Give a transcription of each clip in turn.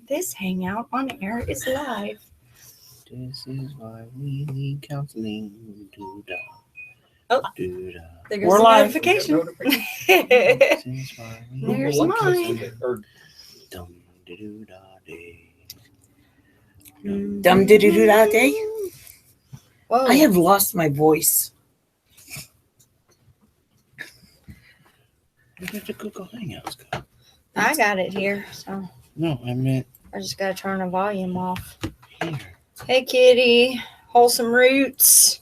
This hangout on air is live. This is why we need counseling. Do-da. Oh. Do-da. There goes We're the live. notification. This is why we There's need mine. Dum-de-do-da-day. Dum did do that day. Whoa. I have lost my voice. Where did the Google Hangouts go? I got it here, so No, I meant I just gotta turn the volume off. here. Hey, Kitty. Wholesome Roots.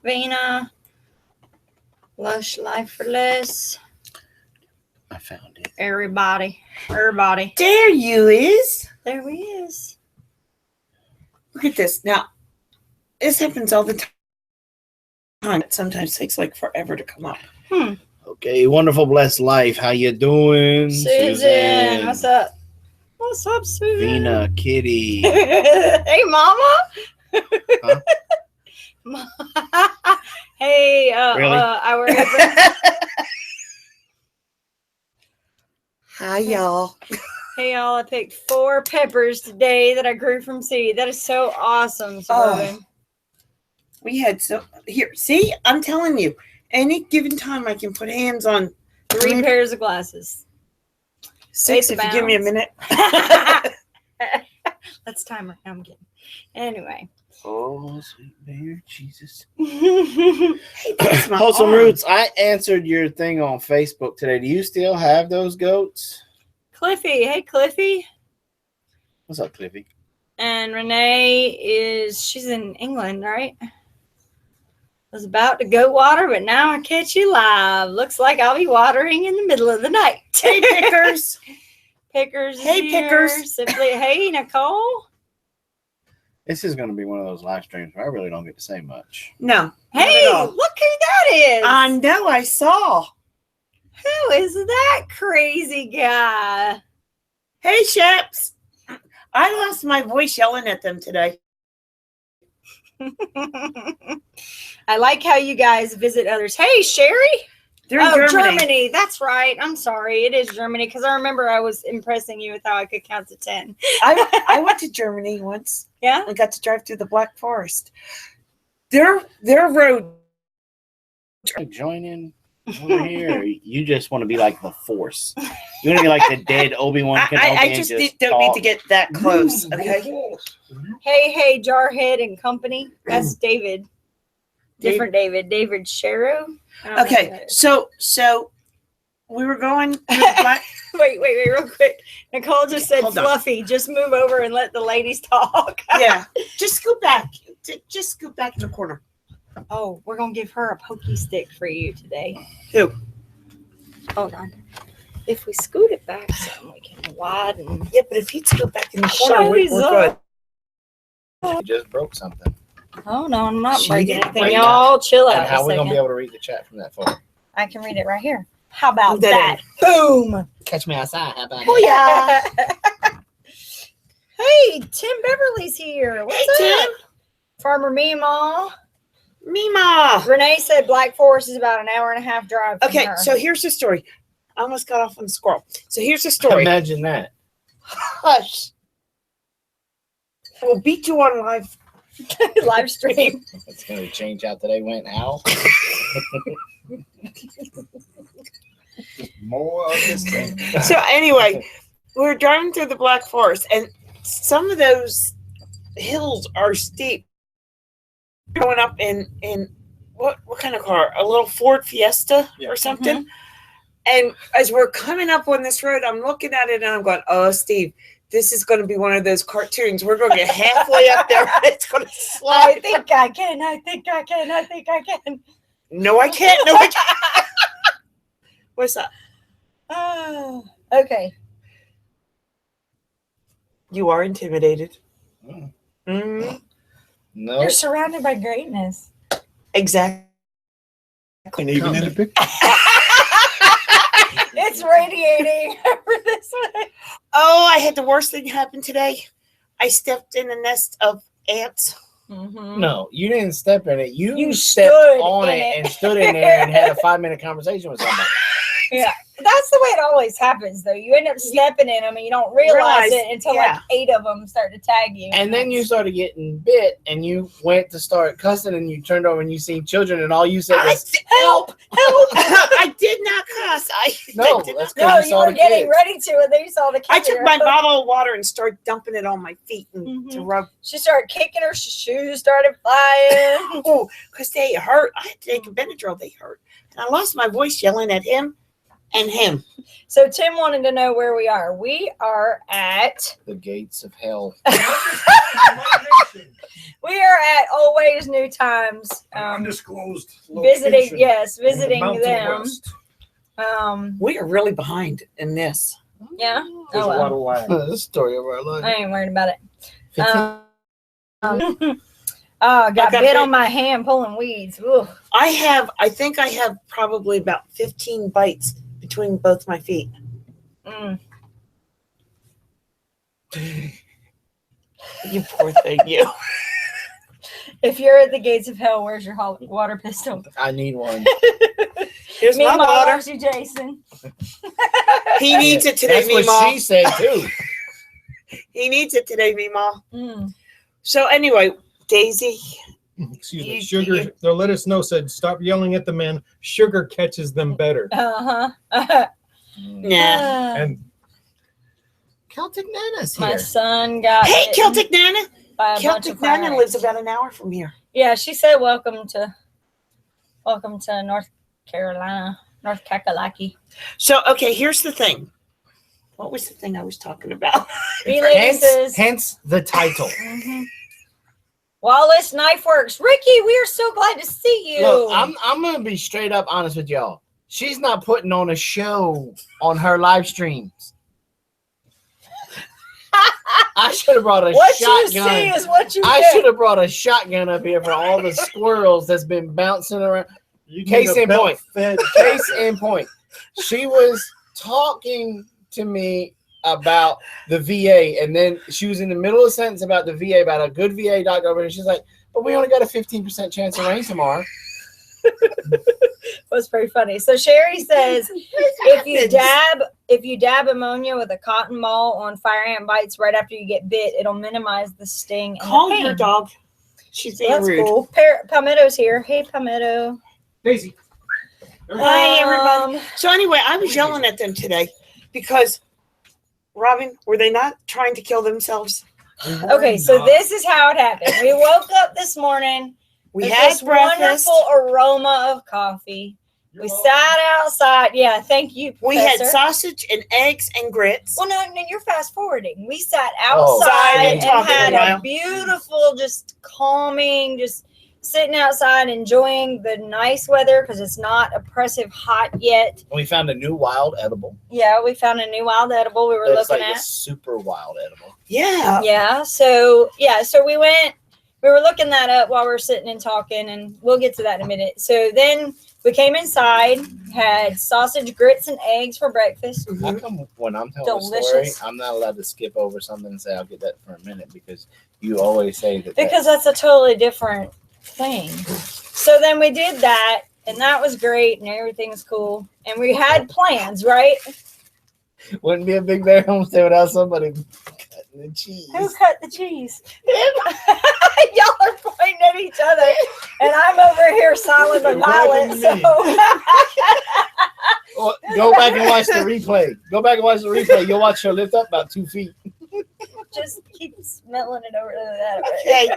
Vena. Lush Life for Less. I found it. Everybody. There you is. There he is. Look at this. Now, this happens all the time. It sometimes takes like forever to come up. Okay, wonderful, blessed life. How you doing, Susan. What's up? What's up, Susan? Vena, Kitty. Hey, Mama. Huh? Hey, Really? our Hi, y'all. Hey, y'all. I picked 4 peppers today that I grew from seed. That is so awesome, Suburban. We had here. See, I'm telling you, any given time I can put hands on 3 pairs of glasses. 6 8 if you give me a pounds. minute. Let's timer. No, I'm kidding. Anyway. Oh, sweet bear, Jesus. Hey, that's my Wholesome arm. Roots, I answered your thing on Facebook today. Do you still have those goats? Cliffy. Hey, Cliffy. What's up, Cliffy? And Renee she's in England, right? Was about to go water, but now I catch you live. Looks like I'll be watering in the middle of the night. Hey, Pickers. Pickers. Hey, here. Pickers. Simply, hey, Nicole. This is going to be one of those live streams where I really don't get to say much. No. not Hey, at all. look who that is. I know. I saw. Who is that crazy guy? Hey, Sheps. I lost my voice yelling at them today. I like how you guys visit others. Hey, Sherry. They're in Germany. That's right. I'm sorry. It is Germany because I remember I was impressing you with how I could count to 10. I went to Germany once. Yeah? I got to drive through the Black Forest. Their road. Join in over here. Or you just want to be like the Force. You want to be like the dead Obi-Wan Kenobi. I just don't need to get that close. Okay. Hey, Jarhead and Company. That's David. Different David. David Sharrow. Okay. So we were going to the Black. Wait, real quick. Nicole just said, Hold on. Fluffy, just move over and let the ladies talk. Yeah. Just scoot back. Just scoot back in the corner. Oh, we're going to give her a pokey stick for you today. Who? Hold on. If we scoot it back some, we can widen. Yeah, but if he'd scoot back in the corner, we're Shut good. You just broke something. Oh, no, I'm not She breaking didn't anything. break Y'all chill out And how a are we going to be second. able to read the chat from that far? I can read it right here. How about That that? Boom. Catch me outside. How about Oh, yeah. Hey, Tim Beverly's here. What's Hey, up? Farmer Meemaw. Mima. Renee said Black Forest is about an hour and a half drive from Okay, her. so here's the story. I almost got off on the squirrel. So here's the story. Imagine that. Hush. We'll beat you on live. live stream. It's going to change out today. Went how? More of this thing. So anyway, we were driving through the Black Forest, and some of those hills are steep. Going up in what kind of car? A little Ford Fiesta or something. And as we're coming up on this road, I'm looking at it and I'm going, "Oh, Steve, this is going to be one of those cartoons. We're going to get halfway up there, and it's going to I slide." think I can. No, I can't. No, I can't. What's up? Okay. You are intimidated. Mm. Mm, No. You're surrounded by greatness. exactly. Even in the picture. It's radiating over this way. Oh, I had the worst thing happen today. I stepped in a nest of ants. Mm-hmm. No, you didn't step in it. You You stepped stood on in it it. and stood in there and had a 5-minute conversation with somebody. Yeah, that's the way it always happens, though. You end up stepping in them, and you don't realize it until like 8 of them start to tag you. And then you started getting bit, and you went to start cussing, and you turned over and you seen children, and all you said was, "Help! Help!" I did not cuss. You were getting ready to, and then you saw the kids. I took my bottle of water and started dumping it on my feet and to rub. She started kicking her shoes, started flying. Oh, because they hurt. I had to take a Benadryl. They hurt. And I lost my voice yelling at him and him. So Tim wanted to know where we are. We are at the gates of hell. We are at Always New Times. Undisclosed visiting them. We are really behind in this. Yeah. There's a lot of lag. The story of our life. I ain't worried about it. Got bit on my hand pulling weeds. Ooh. I think I have probably about 15 bites between both my feet. You poor thing, you. If you're at the gates of hell, where's your water pistol? I need one. Here's my water. You, Jason. He needs it today, That's what Meemaw. she said, too. He needs it today, Meemaw. So anyway, Daisy. Excuse me. Sugar, they'll let us know, said, stop yelling at the men. Sugar catches them better. Nah. And Celtic Nana's here. My son got Hey, Celtic Nana. Celtic Nana lives about an hour from here. Yeah, she said welcome to North Carolina, North Kakalaki. So, okay, here's the thing. What was the thing I was talking about? Hence the title. Wallace Knife Works. Ricky, we are so glad to see you. Look, I'm gonna be straight up honest with y'all. She's not putting on a show on her live streams. I should have brought a shotgun. What you see is what you I get. should have brought a shotgun up here for all the squirrels that's been bouncing around. Case in point. Case in point. She was talking to me about the VA, and then she was in the middle of a sentence about the VA, about a good VA doctor over there, and she's like, but we only got a 15% chance of rain tomorrow. Was pretty funny. So Sherry says if you dab ammonia with a cotton ball on fire ant bites right after you get bit, it'll minimize the sting. Call your dog. She's being rude. Cool. Palmetto's here. Hey, Palmetto. Daisy. Hi, everybody. So anyway, I was yelling at them today because, Robin, were they not trying to kill themselves? Okay, so this is how it happened. We woke up this morning. We had this breakfast. Wonderful aroma of coffee. We sat outside. Yeah, thank you, Professor. We had sausage and eggs and grits. Well, no, you're fast forwarding. We sat outside and had a beautiful, just calming, just sitting outside enjoying the nice weather because it's not oppressive hot yet. We found a new wild edible. Yeah, we found a new wild edible we were looking at. A super wild edible. Yeah. Yeah. So we went. We were looking that up while we were sitting and talking, and we'll get to that in a minute. So then we came inside, had sausage, grits, and eggs for breakfast. How come when I'm telling a story, I'm not allowed to skip over something and say I'll get that for a minute because you always say that. Because that's a totally different thing. So then we did that, and that was great, and everything's cool. And we had plans, right? Wouldn't be a Big Bear Homestead without somebody cutting the cheese. Who cut the cheese? Y'all are pointing at each other, and I'm over here silent but violent. So. Well, go back and watch the replay. You'll watch her lift up about 2 feet. Just keep smelling it over to that. Okay.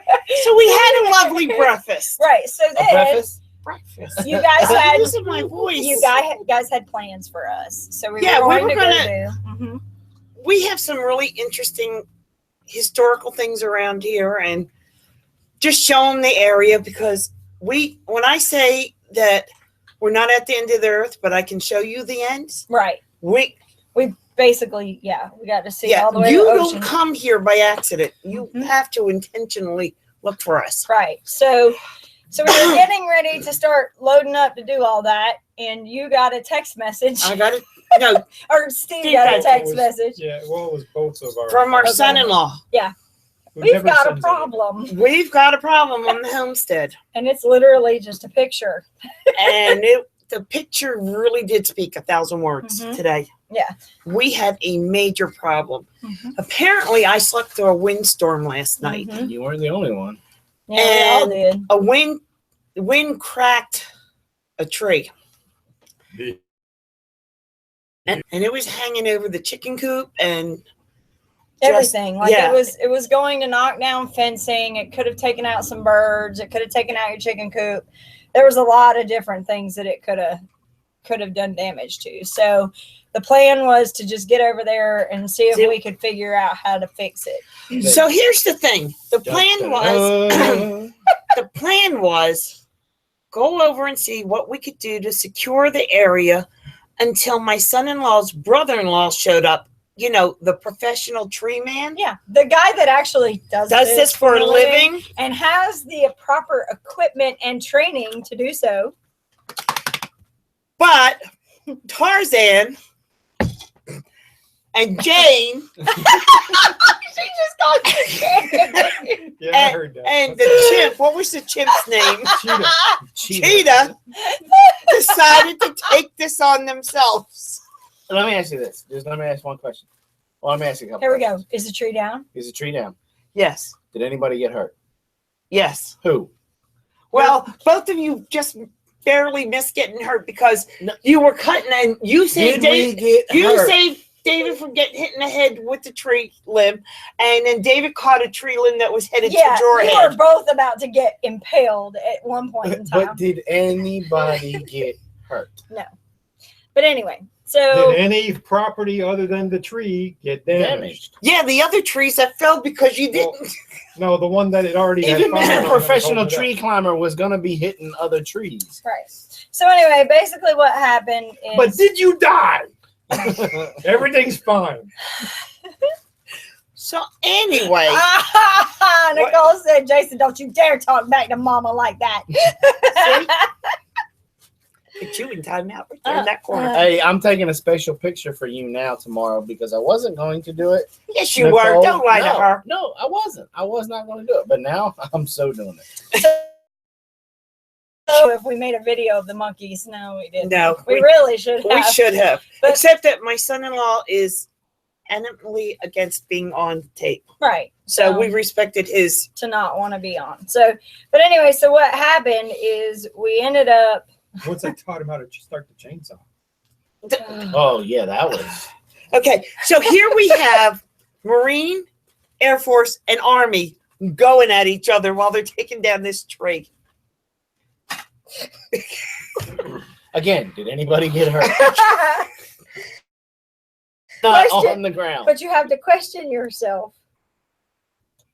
So we had a lovely breakfast. Right. So then breakfast. You guys had losing my voice. You guys had plans for us. So we were going to go do. We have some really interesting historical things around here and just show them the area because when I say that we're not at the end of the earth, but I can show you the ends. Right. We basically, we got to see all the way you to the ocean. don't come here by accident. You have to intentionally look for us. Right. So we were getting ready to start loading up to do all that, and you got a text message. I got it. No. Or Steve got a text message. Yeah, well, it was both of our. From our son-in-law. Yeah. We've got a problem. We've got a problem on the homestead. And it's literally just a picture. And the picture really did speak 1,000 words today. Yeah. We had a major problem. Apparently, I slept through a windstorm last night. You weren't the only one. Yeah, we all did. A wind cracked a tree. And it was hanging over the chicken coop and everything. It was going to knock down fencing. It could have taken out some birds. It could have taken out your chicken coop. There was a lot of different things that it could have done damage to. So the plan was to just get over there and see if we could figure out how to fix it. So here's the thing. The plan was go over and see what we could do to secure the area until my son-in-law's brother-in-law showed up. You know, the professional tree man. Yeah, the guy that actually does this for a living and has the proper equipment and training to do so. But Tarzan and Jane, she just called you Jane. Yeah, I heard that. And the chimp. What was the chimp's name? Cheetah. Decided to take this on themselves. Let me ask you this. Let me ask one question. Well, let me ask you a couple. Here we go. Is the tree down? Is the tree down? Yes. Did anybody get hurt? Yes. Who? Well, both of you just barely missed getting hurt because you were cutting and you saved David from getting hit in the head with the tree limb, and then David caught a tree limb that was headed to your head. We were both about to get impaled at one point in time. But did anybody get hurt? No. But anyway. So did any property other than the tree get damaged? Yeah, the other trees that fell because you didn't. No, the one that it already even had. a professional tree climber was going to be hitting other trees. Right. So anyway, basically what happened is. But did you die? Everything's fine. So anyway, Nicole said, "Jason, don't you dare talk back to Mama like that." Put you in timeout right there in that corner. Hey, I'm taking a special picture for you now tomorrow because I wasn't going to do it. Yes, you were. Don't lie to her. No, I wasn't. I was not going to do it. But now I'm so doing it. So if we made a video of the monkeys, no, we didn't. No. We really should have. We should have. But, except that my son-in-law is adamantly against being on tape. Right. So we respected his. To not want to be on. So, but anyway, so what happened is we ended up. Once I taught him how to start the chainsaw. Oh, yeah, that was. Okay, so here we have Marine, Air Force, and Army going at each other while they're taking down this tree. Again, did anybody get hurt? Not on the ground. But you have to question yourself.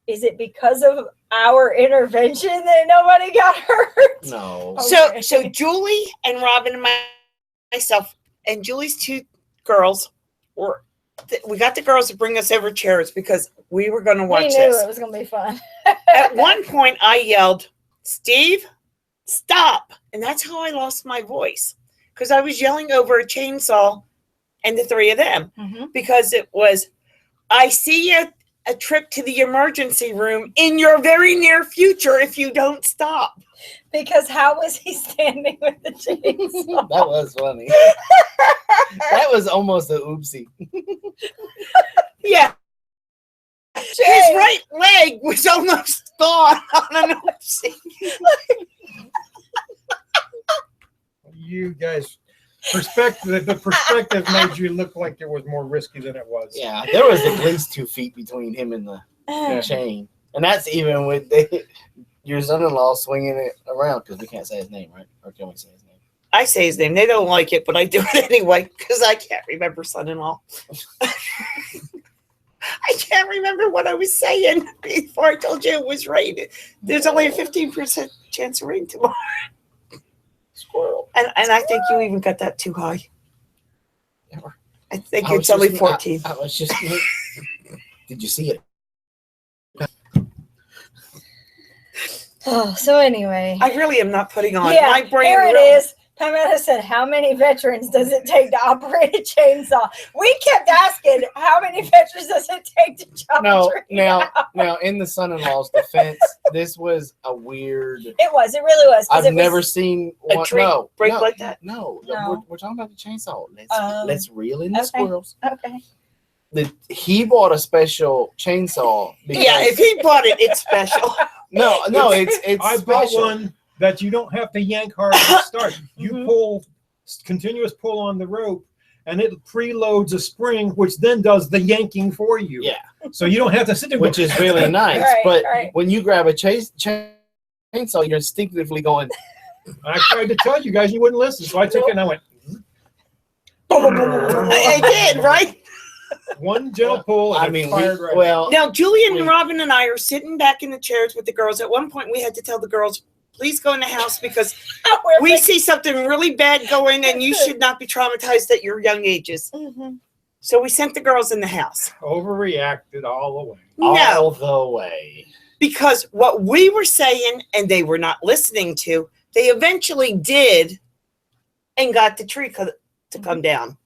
Is it because of our intervention that nobody got hurt? No. Okay. So Julie and Robin and myself and Julie's two girls we got the girls to bring us over chairs because we were going to watch this. We knew it was going to be fun. At one point, I yelled, "Steve, stop!" And that's how I lost my voice because I was yelling over a chainsaw and the three of them because it was, "I see you. A trip to the emergency room in your very near future if you don't stop." Because how was he standing with the chainsaw? That was funny. That was almost a oopsie. Yeah. His right leg was almost gone on an oopsie. You guys, the perspective made you look like it was more risky than it was. Yeah, there was at least 2 feet between him and the chain. And that's even with your son-in-law swinging it around because we can't say his name, right? Or can we say his name? I say his name. They don't like it, but I do it anyway because I can't remember son-in-law. I can't remember what I was saying before I told you it was rain. There's only a 15% chance of rain tomorrow. Squirrel. And I think you even got that too high. I think it's only 14. I was just. Did you see it? Oh, so anyway. I really am not putting on. Yeah, My brain here it is. Pamela said, how many veterans does it take to operate a chainsaw? We kept asking, how many veterans does it take to chop a tree down? Now, in the son-in-law's defense, this was a weird. It really was. I've never seen a tree break like that. No. No. We're talking about the chainsaw. Let's reel in the Okay. squirrels. Okay. He bought a special chainsaw. Yeah, if he bought it, it's special. No, it's I special. bought one that you don't have to yank hard to start. You Mhm. pull, continuous pull on the rope, and it preloads a spring, which then does the yanking for you. Yeah. So you don't have to sit there. Which is really nice. Right, but right. when you grab a chainsaw, you're instinctively going. I tried to tell you guys, you wouldn't listen. So I took it and I went, I did, right? one gentle pull, and I mean, fired right. well, Now, Julian and Robin and I are sitting back in the chairs with the girls. At one point, we had to tell the girls, please go in the house because we see something really bad going and you should not be traumatized at your young ages. Mhm. So we sent the girls in the house. Overreacted all the way. No, all the way. because what we were saying and they were not listening to, they eventually did and got the tree to come down.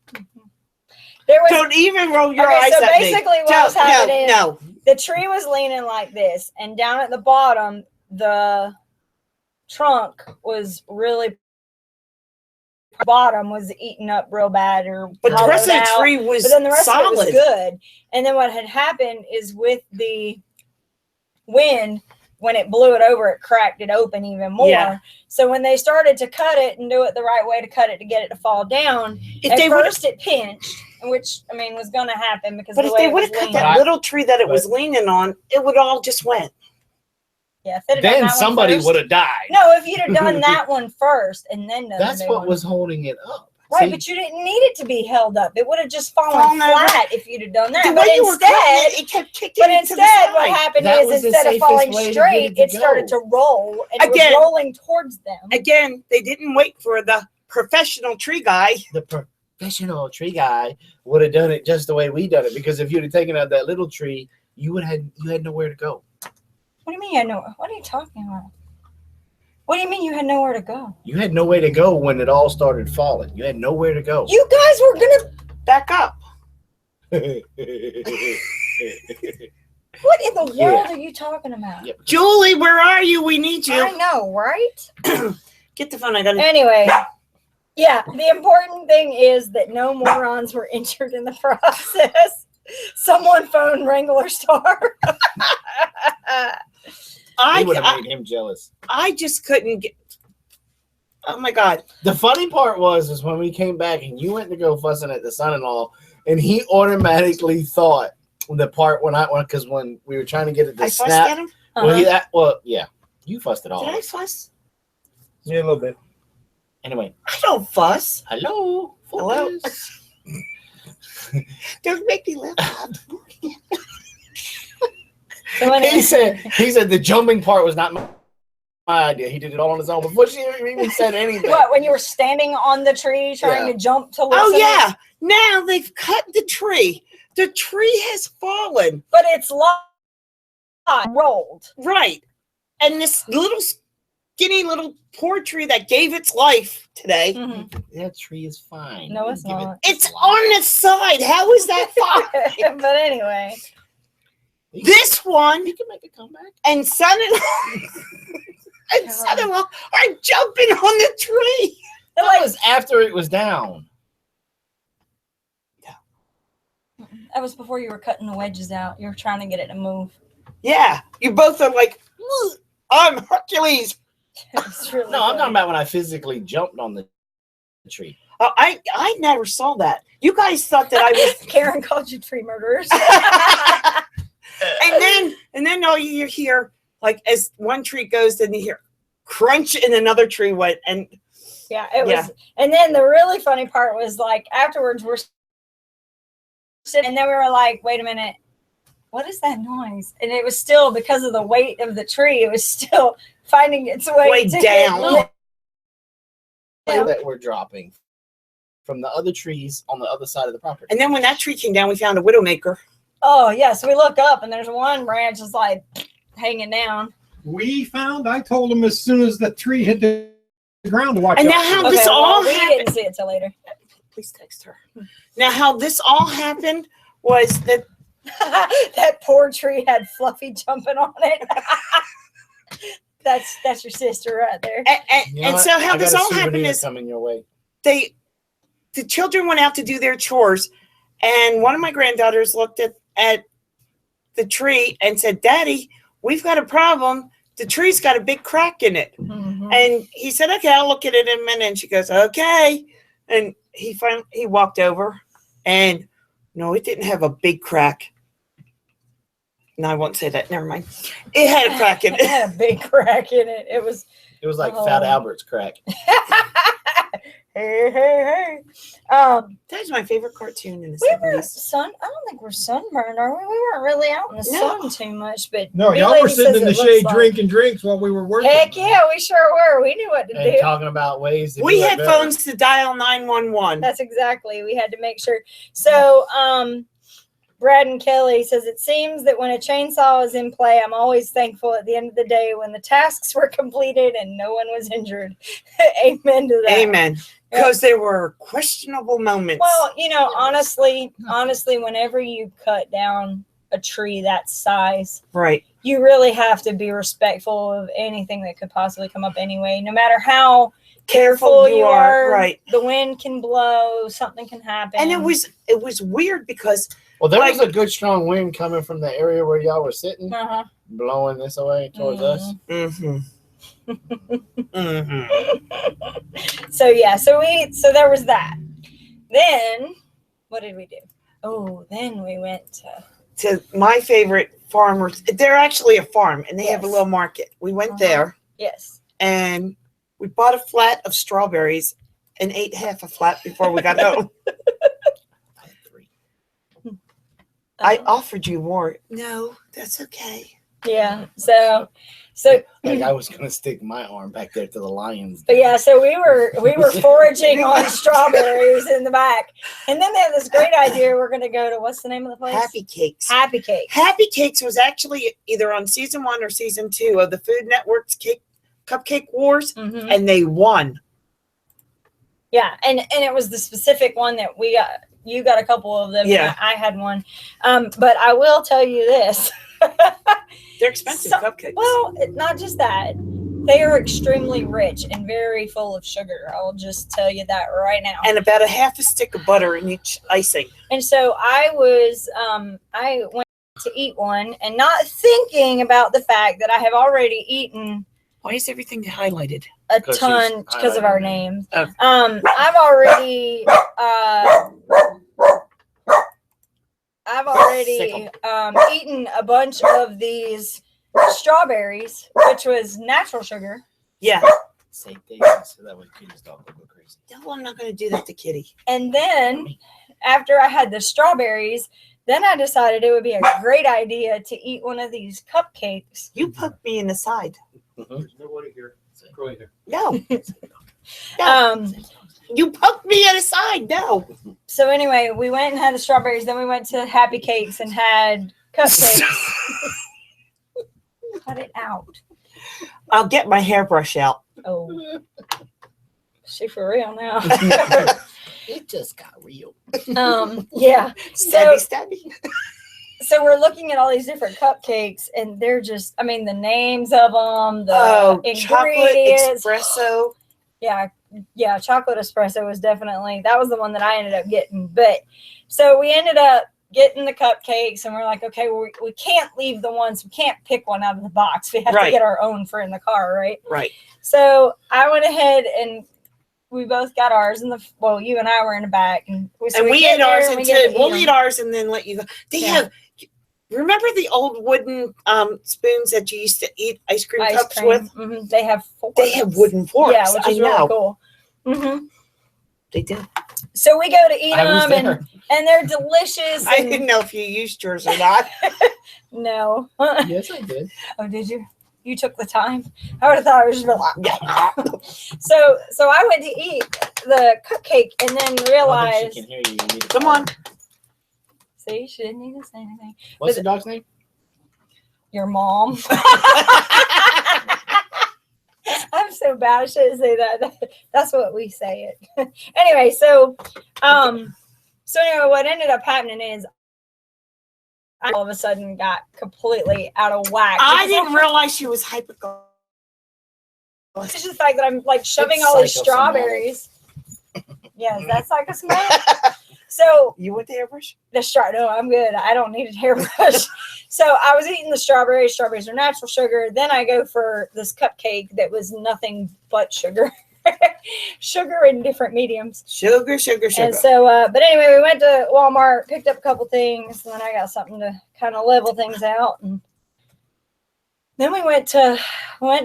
There was Don't even roll your Okay, eyes so at me. basically what was happening No. the tree was leaning like this, and down at the bottom, the trunk was really bottom was eaten up real bad, or But the rest of hollowed the out. tree was But then the rest solid. of it was good. And then what had happened is with the wind, when it blew it over, it cracked it open even more. Yeah. So when they started to cut it and do it the right way to cut it to get it to fall down, If at they would, first it pinched, which I mean was going to happen because but of if the way they it would was have cut leaning. that little tree that it was leaning on, it would all just went. Yeah, if they'd have done Then that one somebody first- would have died. No, if you'd have done that one first and then done That's the big what one. was holding it up. Right, See, but you didn't need it to be held up. It would have just fallen Fallen over. flat if you'd have done that. The But way you were cutting instead, it kept kicking but to the instead, what side. happened That is was the instead of safest falling way to get straight, it to it started go. to roll, and Again. it was rolling towards them. Again, they didn't wait for the professional tree guy. the professional tree guy would have done it just the way we done it. Because if you'd have taken out that little tree, you had nowhere to go. What do you mean you had no? What are you talking about? What do you mean you had nowhere to go? You had nowhere to go when it all started falling. You had nowhere to go. You guys were gonna. Back up. What in the world Yeah. are you talking about? Yep. Julie, where are you? We need I you. know, right? Get the phone. I got it. Anyway, yeah, the important thing is that no morons were injured in the process. Someone phoned Wrangler Star. It would have made him jealous. I just couldn't get. Oh my God. The funny part was when we came back and you went to go fussing at the son-in-law, and he automatically thought the part because when we were trying to get it to I fussed snap. at him. Yeah, you fussed it all. Did I fuss? Yeah, a little bit. Anyway, I don't fuss. hello. Hello? Focus. Don't make me laugh. So when he said the jumping part was not my idea. He did it all on his own before she even said anything. what, when you were standing on the tree trying Yeah. to jump to listen? Oh yeah. Now they've cut the tree. The tree has fallen. But it's rolled. Right. And this little skinny little poor tree that gave its life today. That tree is fine. No, You it's give it- not. It's on the side. How is that fine? But anyway, This one You can make a comeback. and son-in-law are jumping on the tree. That was after it was down. that was before you were cutting the wedges out. You were trying to get it to move. Yeah. You both are like, "Ugh, I'm Hercules." It's really No, I'm funny. talking about when I physically jumped on the tree. I never saw that. You guys thought that I was. Karen called you tree murderers. and then all you hear, like, as one tree goes, then you hear crunch and another tree went. And Yeah, it Yeah. was. And then the really funny part was like afterwards we're sitting, and then we were like, wait a minute, what is that noise? And it was still because of the weight of the tree. It was still finding its way Way to down. Yeah. That we're dropping from the other trees on the other side of the property. and then when that tree came down, we found a widowmaker. Oh yeah, so we look up and there's one branch is like hanging down. I told him as soon as the tree hit the the ground to watch. And out now how for. this all we happened. didn't see it till later. Please text her. Now, how this all happened was that That poor tree had Fluffy jumping on it. That's your sister right there. And so how this all happened is coming your way. the children went out to do their chores, and one of my granddaughters looked at the tree and said, "Daddy, we've got a problem. The tree's got a big crack in it." Mm-hmm. And he said, "Okay, I'll look at it in a minute." And she goes, "Okay." And he walked over, and no, it didn't have a big crack. No, I won't say that. Never mind. It had a crack in It it. had a big crack in it. It was like Fat Albert's crack. hey. That's my favorite cartoon in the We were 70s. I don't think we're sunburned, are we? We weren't really out in the sun too much, but No, Bee y'all Lady were sitting says in the it looks shade like- drinking drinks while we were working. Heck yeah, we sure were. We knew what to And do. talking about ways to We do it had better. phones to dial 911. That's exactly. We had to make sure. So, Brad and Kelly says it seems that when a chainsaw is in play, I'm always thankful at the end of the day when the tasks were completed and no one was injured. Amen to that. Amen. Because there were questionable moments. Well, honestly, whenever you cut down a tree that size, right. you really have to be respectful of anything that could possibly come up anyway. No matter how careful you are, right. The wind can blow, something can happen. And it was weird because Well, there was a good strong wind coming from the area where y'all were sitting, blowing this away towards us. Mm-hmm. Mm-hmm. So there was that. Then what did we do? Oh, then we went to my favorite farmers. They're actually a farm, and they have a Yes. little market. We went there, yes. and we bought a flat of strawberries and ate half a flat before we got home. I offered you more. No, that's okay. Yeah. So Like I was gonna stick my arm back there to the lions. but yeah, so we were foraging on strawberries in the back. And then they have this great idea. We're gonna go to what's the name of the place? Happy Cakes. Happy Cake. Happy Cakes was actually either on season 1 or season 2 of the Food Network's Cupcake Wars, Mm-hmm. and they won. Yeah, and it was the specific one that we got. You got a couple of them. Yeah. I had one. But I will tell you this. They're expensive cupcakes. Well, not just that. They are extremely rich and very full of sugar. I'll just tell you that right now. And about a half a stick of butter in each icing. And so I went to eat one and not thinking about the fact that I have already eaten Why is everything highlighted? a 'Cause ton she's because of our highlighting. names. Oh. I've already eaten a bunch of these strawberries, which was natural sugar. Yeah. Same thing, so that way kids don't go crazy. No, I'm not going to do that to Kitty. And then after I had the strawberries, then I decided it would be a great idea to eat one of these cupcakes. You poked me in the side. There's nobody here. Go ahead. No. No. You poked me in the side. No. So anyway, we went and had the strawberries. Then we went to Happy Cakes and had cupcakes. Cut it out. I'll get my hairbrush out. Oh, she for real now. It just got real. Yeah. Stabby, stabby. So we're looking at all these different cupcakes, and they're just—I mean, the names of them, the Chocolate ingredients. espresso. Yeah, chocolate espresso was definitely that was the one that I ended up getting. But so we ended up getting the cupcakes, and we're like, okay, well, we can't leave the ones, we can't pick one out of the box. We have to Right. get our own for in the car, right? Right. So I went ahead and we both got ours you and I were in the back, and we ate ours and said, we'll eat them. ours and then let you go. They have. Remember the old wooden spoons that you used to eat ice cream cups with? Mhm. They have forks. They have wooden forks. Yeah, which is really cool. Mm-hmm. They do. So we go to eat I was them, there. and they're delicious. I and- didn't know if you used yours or not. No. Yes, I did. Oh, did you? You took the time. I would have thought I was just So I went to eat the cupcake and then I don't think realized. she can hear you. You need to Come call on. her. See, she didn't need to say anything. What's the dog's name? Your mom. I'm so bad. I shouldn't say that. That's what we say it. Anyway, so anyway, what ended up happening is I all of a sudden got completely out of whack. I didn't realize she was hypochondriac. It's just the fact that I'm like shoving all these strawberries. Yes, that's psychosomatic. So You want the hairbrush? no, I'm good. I don't need a hairbrush. So I was eating the strawberries. Strawberries are natural sugar. Then I go for this cupcake that was nothing but sugar. Sugar in different mediums. Sugar. And so, but anyway, we went to Walmart, picked up a couple things, and then I got something to kind of level things out. And then we went to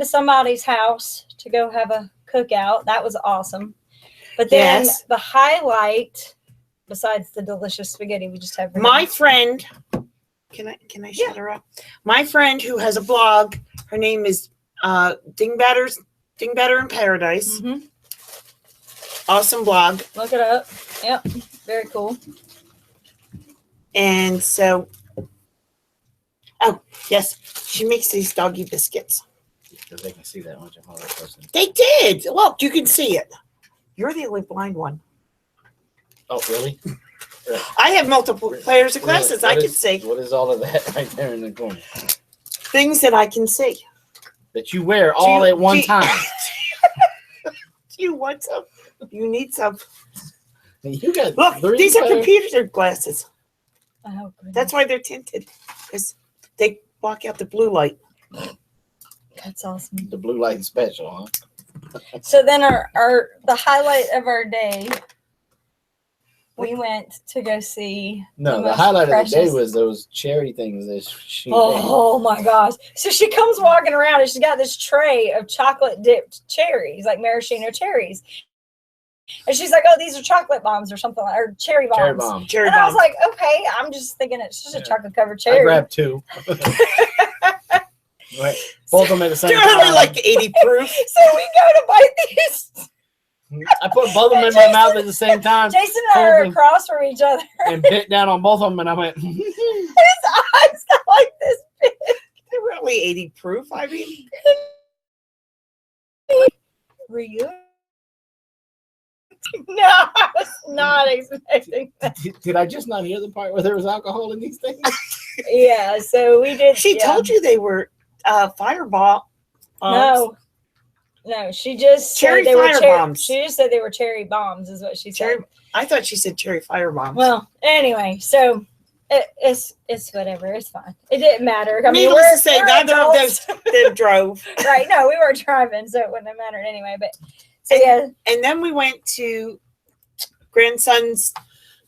somebody's house to go have a cookout. That was awesome. But then the highlight, besides the delicious spaghetti we just had. My friend, can I shut her up? My friend who has a blog, her name is Dingbatter in Paradise. Mm-hmm. Awesome blog. Look it up. Yep, very cool. And so, oh yes, she makes these doggy biscuits. Because they can see that much of a person. They did. Look, you can see it. You're the only blind one. Oh, really? I have multiple pairs of glasses. I can see. What is all of that right there in the corner? Things that I can see. That you wear all at one time. Do you want some? You need some. You got Look, these are computer glasses. Oh, goodness. That's why they're tinted. Because they block out the blue light. That's awesome. The blue light special, huh? So then the highlight of our day, we went to go see. No, the highlight of the day was those cherry things that she made. Oh my gosh. So she comes walking around and she's got this tray of chocolate dipped cherries, like maraschino cherries. And she's like, oh, these are chocolate bombs or something, or cherry bombs. Cherry bomb. Cherry And I was bombs. like, okay, I'm just thinking it's just a chocolate covered cherry. I grabbed two. Right. Both of them at the same They're time. only like 80 proof. So we go to bite these. I put both of them in my mouth at the same time Jason and I are across from each other. and bit down on both of them, and I went. His eyes got like this big. They were only 80 proof. I mean, Were you? No, I was not expecting that. Did I just not hear the part where there was alcohol in these things? Yeah, so we did. she told you they were fireball. No, she just Cherry said they were bombs. She just said they were cherry bombs, is what she said. I thought she said cherry fire bombs. Well, anyway, so it's whatever. It's fine. It didn't matter. I mean, Needless to say, we're neither adults. of them drove. Right? No, we weren't driving, so it wouldn't have mattered anyway. But so yeah, And then we went to grandson's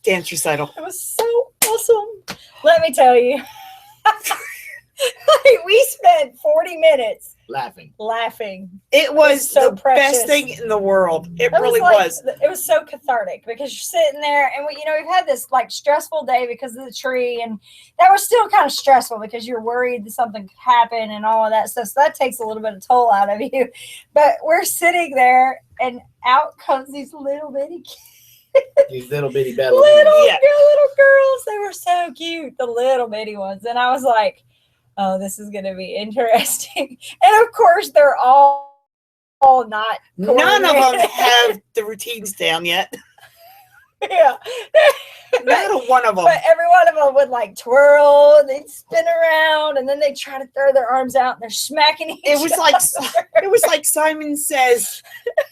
dance recital. it was so awesome. Let me tell you. We spent 40 minutes laughing. It was so the precious. best thing in the world. It really like, was. It was so cathartic because you're sitting there and we've had this like stressful day because of the tree, and that was still kind of stressful because you're worried that something could happen and all of that stuff. So that takes a little bit of toll out of you. But we're sitting there and out comes these little bitty kids. These little bitty battles. Little girls. They were so cute, the little bitty ones. And I was like, oh, this is going to be interesting. And of course, they're all not. None of them have the routines down yet. Yeah. Not one of them. But every one of them would like twirl and they'd spin around and then they try to throw their arms out and they're smacking each It was like Simon Says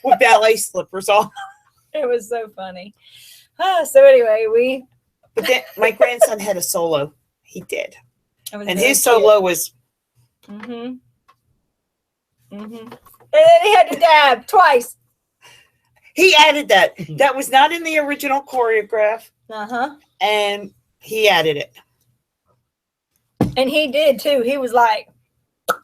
with ballet slippers on. It was so funny. So anyway, But then my grandson had a solo. He did. And his cute. solo was. And then he had to dab twice. He added that. That was not in the original choreograph. And he added it. And he did too. He was like, and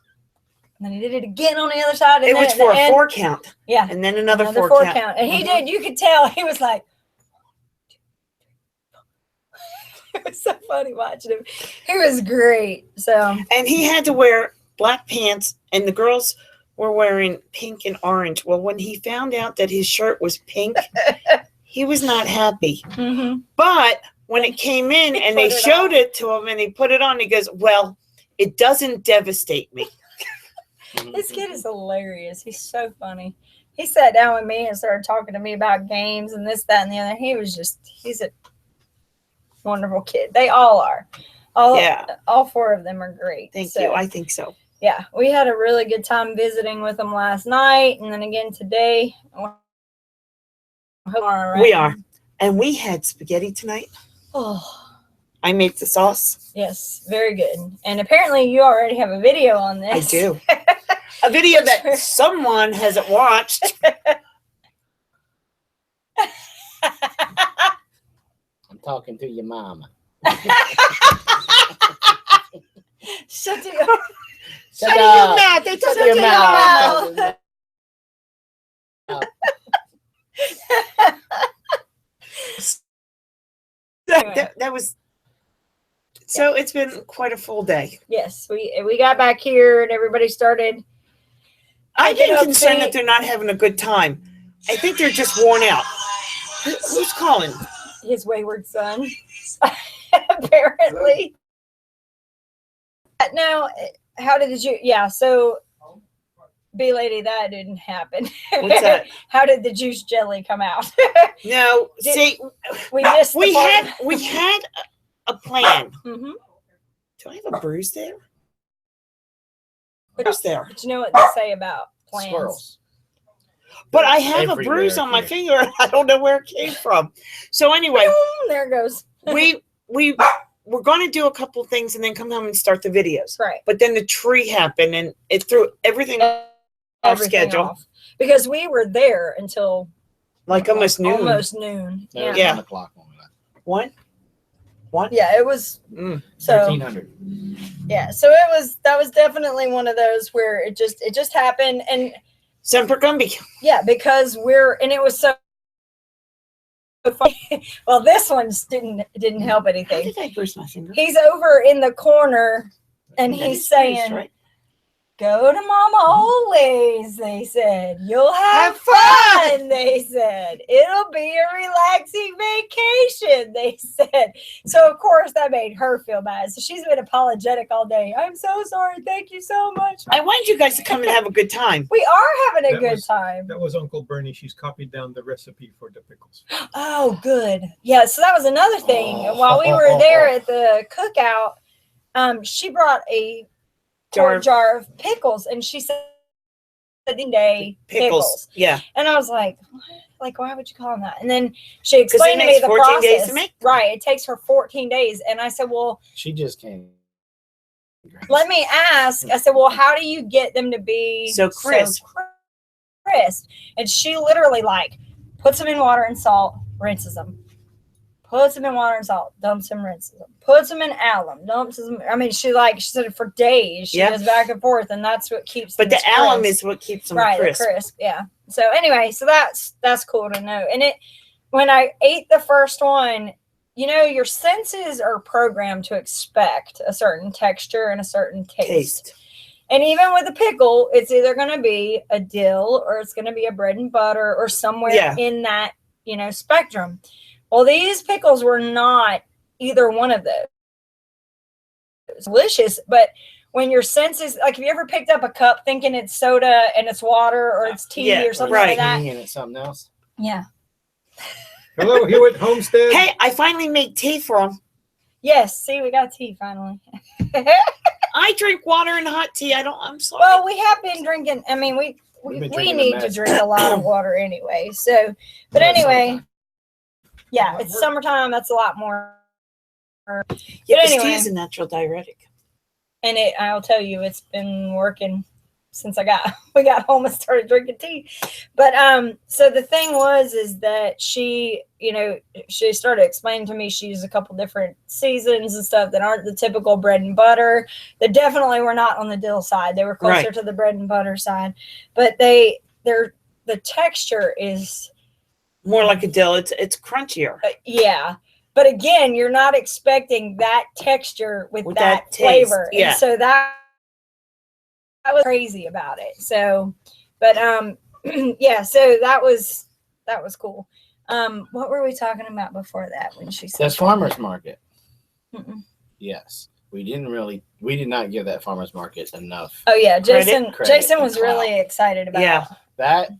then he did it again on the other side. And it was for a 4 count. Yeah. And then another 4 count. And he did. You could tell. He was like, it was so funny watching him. He was great. So. And he had to wear black pants, and the girls were wearing pink and orange. Well, when he found out that his shirt was pink, he was not happy. But when it came in and they showed it to him and he put it on, he goes, well, it doesn't devastate me. This kid is hilarious. He's so funny. He sat down with me and started talking to me about games and this, that, and the other. He's a wonderful kid. They all are. All four of them are great. Thank you. I think so. Yeah, we had a really good time visiting with them last night, and then again today. We are. And we had spaghetti tonight. Oh, I made the sauce. yes, very good. And apparently you already have a video on this. I do. A video that someone hasn't watched. I'm talking to your mama. Shut your mouth. They Shut your mouth. That was so. It's been quite a full day. Yes, we got back here and everybody started. I get concerned that they're not having a good time. I think they're just worn out. Who's calling? His wayward son, apparently. Now, how did you? Yeah, so B lady, that didn't happen. What's that? How did the juice jelly come out? No, see, we missed. we had a plan. Mm-hmm. Do I have a bruise there? What's there? But you know what they say about plans? Squirrels. But I have Everywhere a bruise on my here. finger. And I don't know where it came from. So anyway, There it goes. we're going to do a couple things and then come home and start the videos. Right. But then the tree happened and it threw everything off schedule. Off. Because we were there until Like almost noon. Almost noon. There was Yeah. 1 o'clock on that. What? Yeah, it was. Mm. So 1300. yeah, so that was definitely one of those where it just happened, and Semper Gumby. yeah, because it was so funny. Well, this one didn't help How anything. did I bruise my finger? He's over in the corner and That he's is saying, bruised, right? "Go to Mama always," they said. "You'll have Have fun." fun," they said. "It'll be a relaxing vacation," they said. So, of course, that made her feel bad. So she's been apologetic all day. "I'm so sorry. Thank you so much." I want you guys to come and have a good time. We are having a That good was- time. That was Uncle Bernie. She's copied down the recipe for the pickles. Oh, good. Yeah, so that was another thing. While we were there at the cookout, she brought a jar of pickles, and she said day pickles. Yeah. And I was like, what? Like, why would you call them that? And then she explained to it me makes the 14 days process. to make. Right, it takes her 14 days. And I said, well, She just came. let me ask. I said, well, how do you get them to be So crisp. crisp? And she literally puts them in water and salt, rinses them. Puts them in water and salt, dumps them, rinses them. Puts them in alum, dumps them. I mean, she said for days. She goes back and forth, and that's what keeps. But the them alum crisp. is what keeps them Right, crisp. crisp. Yeah. So anyway, so that's cool to know. And when I ate the first one, your senses are programmed to expect a certain texture and a certain taste. And even with a pickle, it's either going to be a dill or it's going to be a bread and butter or somewhere in that, spectrum. Well, these pickles were not either one of those. It was delicious, but when your senses, like, have you ever picked up a cup thinking it's soda and it's water or it's tea or something like that? And it's something else. Yeah. Hello, here at Homestead. Hey, I finally made tea for them. Yes. See, we got tea finally. I drink water and hot tea. I'm sorry. Well, we have been drinking. I mean, we drinking need a to mess. drink a lot of water anyway. So, but Well, anyway, summertime. yeah, it's summertime. That's a lot more. yeah, but tea anyway. is a natural diuretic. And I'll tell you, it's been working since we got home and started drinking tea. But so the thing is that she started explaining to me she used a couple different seasons and stuff that aren't the typical bread and butter. They definitely were not on the dill side. They were closer to the bread and butter side. But the texture is More like a dill. It's crunchier. yeah. But again, you're not expecting that texture with that flavor. Taste, yeah. And so that I was crazy about it. So, but yeah, so that was cool. What were we talking about before that when she said That's farmer's market. Mm-mm. Yes. we did not give that farmer's market enough. Oh yeah, Jason credit was and clout. really excited about Yeah. it. That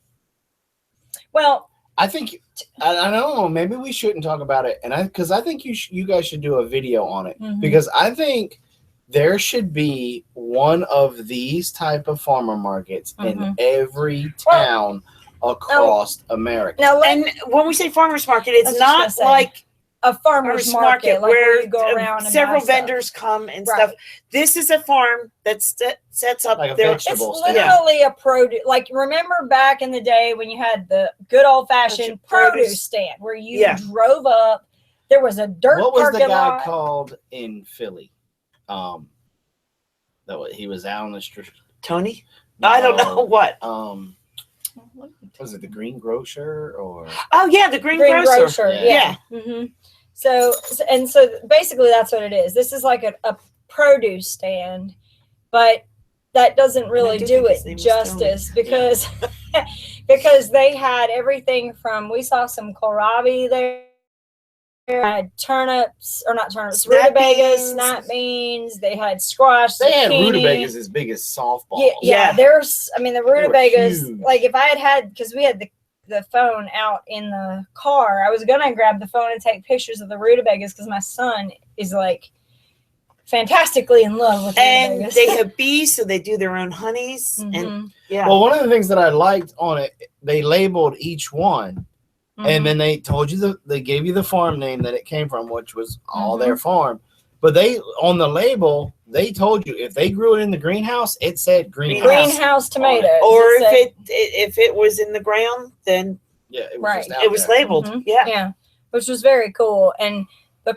Well, I think I don't know. Maybe we shouldn't talk about it, and because I think you guys should do a video on it Mhm. because I think there should be one of these type of farmer markets in every town across America. now And when we say farmers market, I was it's just gonna not say, like a farmer's market, like where you go around and several buy stuff. vendors come and Right. stuff. This is a farm that sets up Like a their vegetable It's stand. literally a produce. Like, remember back in the day when you had the good old fashioned produce stand where you drove up, there was a dirt What was the parking guy lot. called in Philly? He was out on the street. Tony? I don't know what. Was it the Green Grocer or? Oh yeah, the Green Grocer. Yeah. Mm-hmm. So basically that's what it is. This is like a produce stand, but that doesn't really do it justice because because they had everything from, we saw some kohlrabi there. Had turnips, or not turnips, rutabagas, snap beans. They had squash. They had zucchini. rutabagas as big as softballs. Yeah. There's, I mean, the rutabagas. huge. Like if I had, because we had the phone out in the car, I was gonna grab the phone and take pictures of the rutabagas because my son is like fantastically in love with rutabagas. And they have bees, so they do their own honeys. And Well, one of the things that I liked on it, they labeled each one. And then they told you they gave you the farm name that it came from, which was all their farm. But they, on the label, they told you if they grew it in the greenhouse, it said greenhouse tomatoes. Or if it was in the ground, then it was, it was labeled. Yeah, which was very cool. And the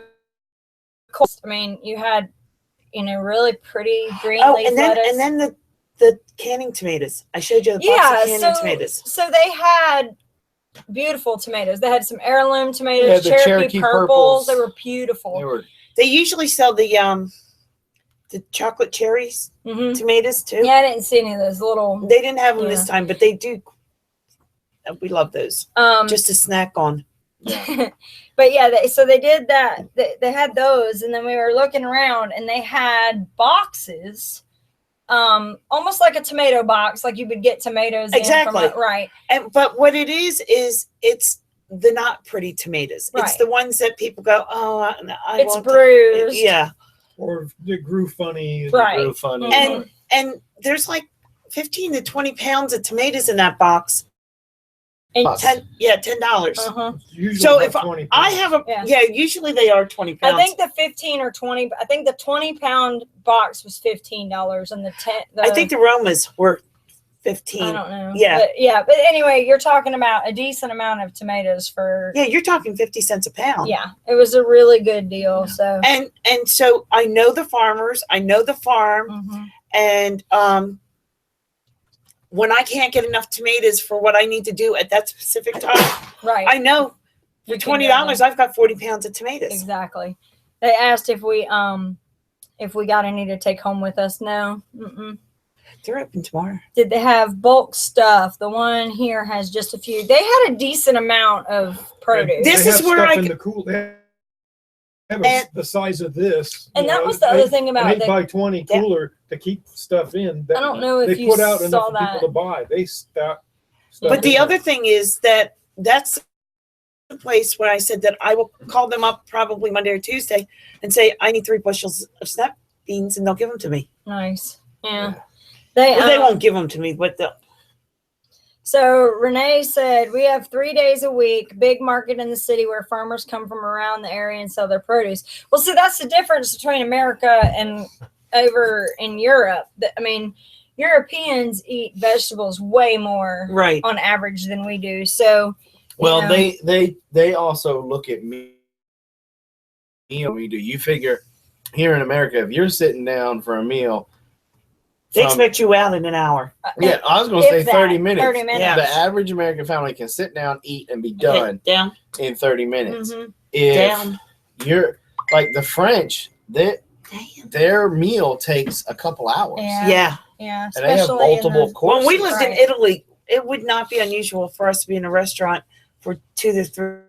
cost, I mean, you had really pretty green leaf lettuce. And then the canning tomatoes. I showed you the box of canning tomatoes. So they had beautiful tomatoes. They had some heirloom tomatoes, Cherokee purples. They were beautiful. They usually sell the chocolate cherries tomatoes too. Yeah, I didn't see any of those little. They didn't have them this time, but they do. We love those. Just to snack on. Yeah. But yeah, they did that. They had those, and then we were looking around, and they had boxes. Almost like a tomato box, like you would get tomatoes exactly in from right. But what it is it's the not pretty tomatoes. Right. It's the ones that people go, oh, it's bruised. Yeah, or they grew funny. Right. Grew funny. And there's like 15 to 20 pounds of tomatoes in that box. And $10. So if I have usually they are 20 pounds. I think the 15 or 20. I think the 20-pound box was $15, and I think the Romas were 15. I don't know. Yeah, but anyway, you're talking about a decent amount of tomatoes for. Yeah, you're talking 50 cents a pound. Yeah, it was a really good deal. So and so I know the farmers, I know the farm, and when I can't get enough tomatoes for what I need to do at that specific time, right? I know for $20 I've got 40 pounds of tomatoes. Exactly. They asked if we got any to take home with us. No. They're open tomorrow. Did they have bulk stuff? The one here has just a few. They had a decent amount of produce. This is where I in the cool. They have the size of this. And that was the other thing about an 8x20 cooler to keep stuff in. I don't know if they you put out saw enough for that. people to buy. They stock. But the other thing is that's the place where I said that I will call them up probably Monday or Tuesday and say I need 3 bushels of snap beans, and they'll give them to me. Nice. Yeah. They won't give them to me, but they'll. So Renee said, we have 3 days a week, big market in the city where farmers come from around the area and sell their produce. Well, see, that's the difference between America and over in Europe. I mean, Europeans eat vegetables way more on average than we do. So, well, they also look at me. We do. You figure here in America, if you're sitting down for a meal, they expect you out in an hour. Yeah, I was going to say 30 minutes. 30 minutes. Yeah. The average American family can sit down, eat, and be done in 30 minutes. If you're like the French, their meal takes a couple hours. Yeah. And they have multiple courses. When we lived in Italy, it would not be unusual for us to be in a restaurant for 2 to 3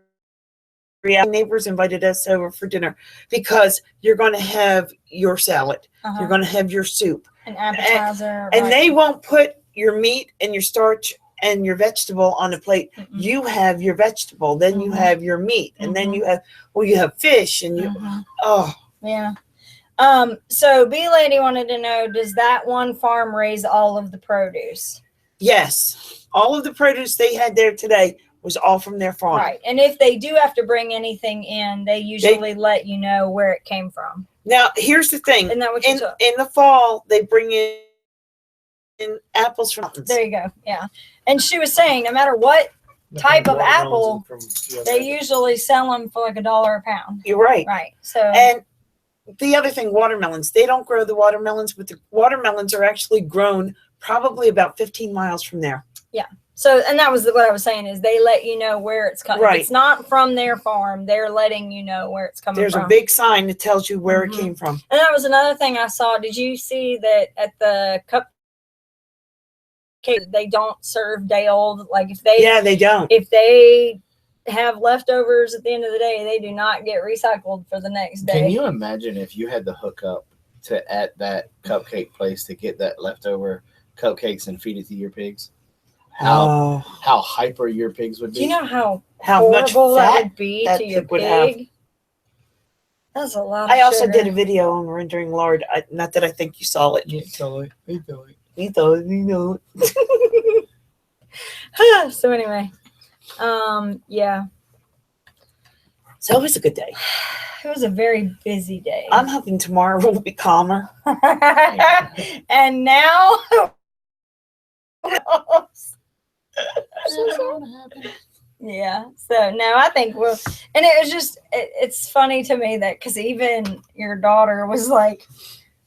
neighbors invited us over for dinner because you're going to have your salad, you're going to have your soup, an appetizer, and they won't put your meat and your starch and your vegetable on a plate. Mm-mm. You have your vegetable, then you have your meat, and then you have fish, and you yeah. So B Lady wanted to know, does that one farm raise all of the produce? Yes, all of the produce they had there today was all from their farm. Right. And if they do have to bring anything in, they usually let you know where it came from. Now, here's the thing. Isn't that what you took? In the fall, they bring in apples from mountains. There you go. Yeah. And she was saying, no matter what type of apple, they usually sell them for like $1 a pound. You're right. Right. So. And the other thing, watermelons. They don't grow the watermelons, but the watermelons are actually grown probably about 15 miles from there. Yeah. So, and that was what I was saying, is they let you know where it's coming. Right. If it's not from their farm, they're letting you know where it's coming There's from. a big sign that tells you where it came from. And that was another thing I saw. Did you see that at the cupcake, they don't serve day old? Like if they they don't. If they have leftovers at the end of the day, they do not get recycled for the next day. Can you imagine if you had to hook up at that cupcake place to get that leftover cupcakes and feed it to your pigs? How hyper your pigs would be? Do you know how much horrible that fat would be that to your pig would have? pig? That's a lot of I also sugar. did a video on rendering lard. Not that I think you saw it. You saw it. You saw it. You thought you know it. So anyway, yeah. So it was a good day. It was a very busy day. I'm hoping tomorrow will be calmer. And now yeah, so no, I think we'll, and it was just it's funny to me that because even your daughter was like,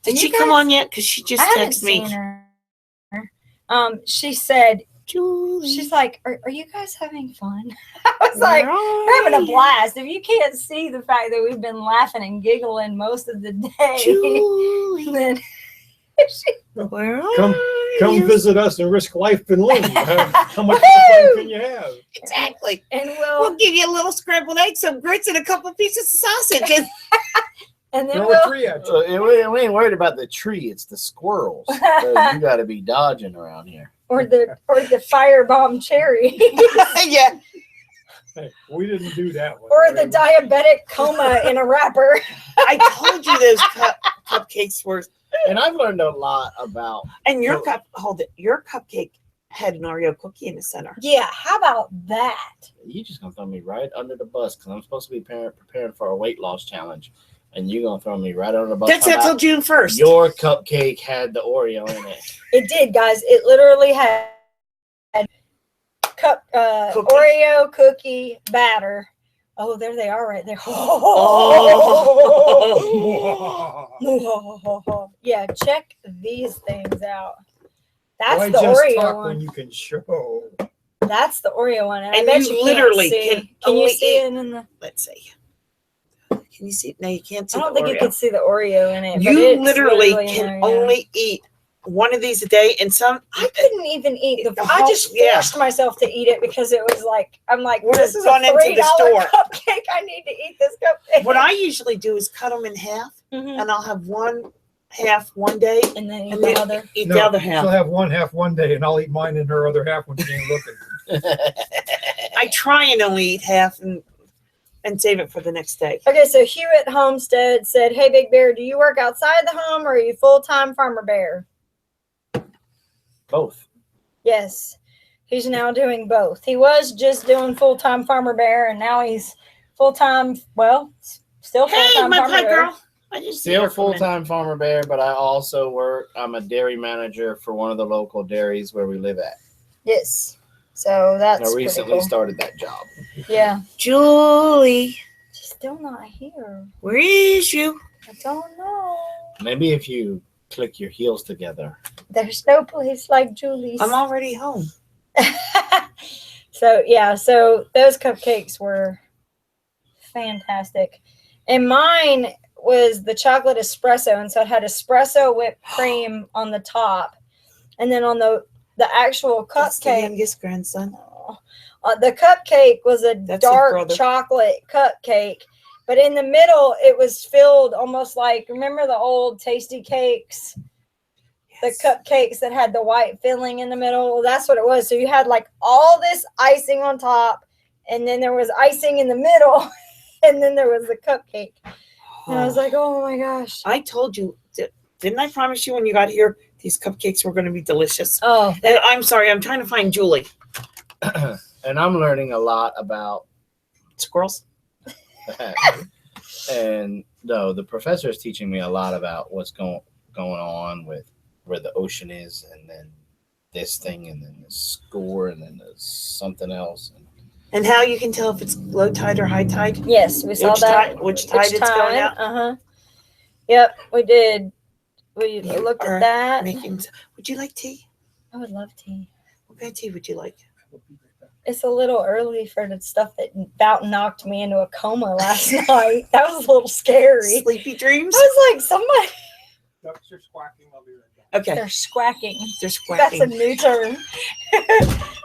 did she come on yet? Because she just texted me. She said, Julie, she's like, are you guys having fun? I was like, we're having a blast. If you can't see the fact that we've been laughing and giggling most of the day, Julie, then where Come visit us and risk life and limb. How much fun can you have? Exactly. And we'll give you a little scrambled egg, some grits, and a couple of pieces of sausage. And then Throw a tree at you. We ain't worried about the tree. It's the squirrels. So you got to be dodging around here. or the firebomb cherry. Yeah. Hey, we didn't do that one. Or the diabetic coma in a wrapper. I told you those cupcakes were. And I've learned a lot about. And your your cupcake had an Oreo cookie in the center. Yeah, how about that? You just gonna throw me right under the bus because I'm supposed to be preparing for a weight loss challenge, and you're gonna throw me right under the bus. That's until June 1st. Your cupcake had the Oreo in it. It did, guys. It literally had Oreo cookie batter. Oh, there they are right there. Yeah, check these things out. That's Why the just Oreo talk one. when you can show? That's the Oreo one. And I And bet you you literally can't see. can you only see eat- it in the? Let's see. Can you see? No, you can't see. I don't the think you Oreo. can see the Oreo in it. But You it's literally in can there, yeah. only eat one of these a day, and some. I couldn't even eat the. I whole- just forced myself to eat it because it was like I'm like, We're this is a going into $3 the store. cupcake. I need to eat this cupcake. What I usually do is cut them in half, Mhm. and I'll have one half one day, And then eat and the then other. eat No, the other half. She'll have one half one day, and I'll eat mine in her other half when she ain't looking. I try and only eat half and save it for the next day. Okay, so Hewitt Homestead said, "Hey, Big Bear, do you work outside the home or are you full-time farmer bear?" Both. Yes, he's now doing both. He was just doing full-time farmer bear, and now he's full-time. Well, still Hey, full-time my farmer pie bear. girl. I just see Still her come in. full-time farmer bear, but I also work. I'm a dairy manager for one of the local dairies where we live at. Yes, so that's I pretty recently cool. started that job. Yeah, Julie, she's still not here. where is you? I don't know. Maybe if you click your heels together. There's no place like Julie's. I'm already home. So yeah, so those cupcakes were fantastic, and mine was the chocolate espresso, and so it had espresso whipped cream on the top, and then on the actual That's the cupcake, youngest grandson. The cupcake was a That's his dark brother. chocolate cupcake, but in the middle it was filled almost like, remember the old tasty cakes? Yes. The cupcakes that had the white filling in the middle. Well, that's what it was. So you had like all this icing on top, and then there was icing in the middle, and then there was the cupcake. And I was like, oh my gosh. I told you, didn't I promise you when you got here, these cupcakes were going to be delicious? Oh, And I'm sorry, I'm trying to find Julie. And I'm learning a lot about Squirrels? and no, the professor is teaching me a lot about what's going on with where the ocean is, and then this thing, and then this score, and then there's something else. And how you can tell if it's low tide or high tide? yes, we saw Which that. which tide it's going out? Uh-huh. Yep, we did. We looked are at that. Would you like tea? I would love tea. What kind of tea would you like? It's a little early for the stuff that about knocked me into a coma last night. That was a little scary. Sleepy dreams? I was like, somebody. Ducks are squawking. I'll be right back. Okay. They're squacking. They're That's a squawking. new term.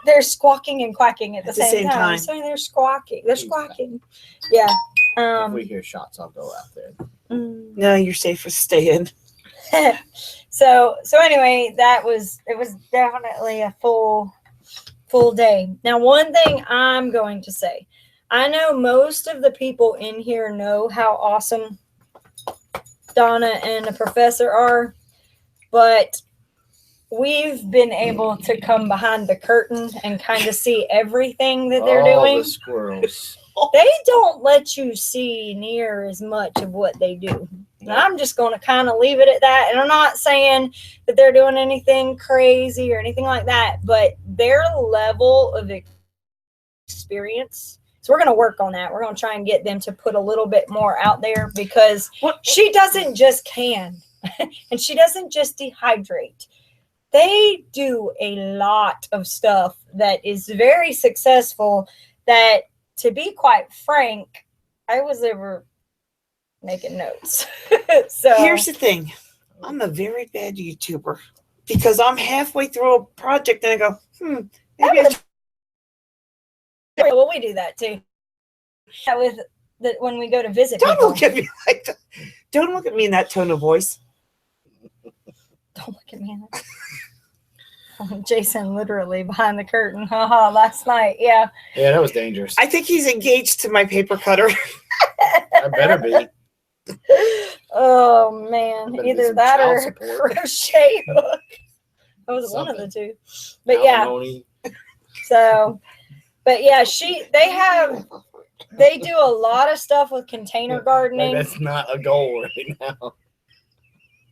They're squawking and quacking at the same time. So they're squawking. They're squawking. Yeah. If we hear shots, I'll go out there. No, you're safe to stay in. So anyway, it was definitely a full day. Now, one thing I'm going to say, I know most of the people in here know how awesome Donna and the professor are, but we've been able to come behind the curtain and kind of see everything that they're doing. The squirrels. They don't let you see near as much of what they do. And I'm just going to kind of leave it at that. And I'm not saying that they're doing anything crazy or anything like that, but their level of experience. So we're going to work on that. We're going to try and get them to put a little bit more out there, because she doesn't just can and she doesn't just dehydrate. They do a lot of stuff that is very successful that, to be quite frank, I was ever making notes. So Here's the thing. I'm a very bad YouTuber because I'm halfway through a project and I go, maybe well, we do that too. With when we go to visit don't people. look at me like that. Don't look at me in that tone of voice. Don't look at me. Jason literally behind the curtain. Haha, last night. Yeah. Yeah, that was dangerous. I think he's engaged to my paper cutter. I better be. Oh man. Better get Either some that child or support. crochet hook. That was one of the two. But yeah. Alimony. So, but yeah, they do a lot of stuff with container gardening. Like, that's not a goal right now.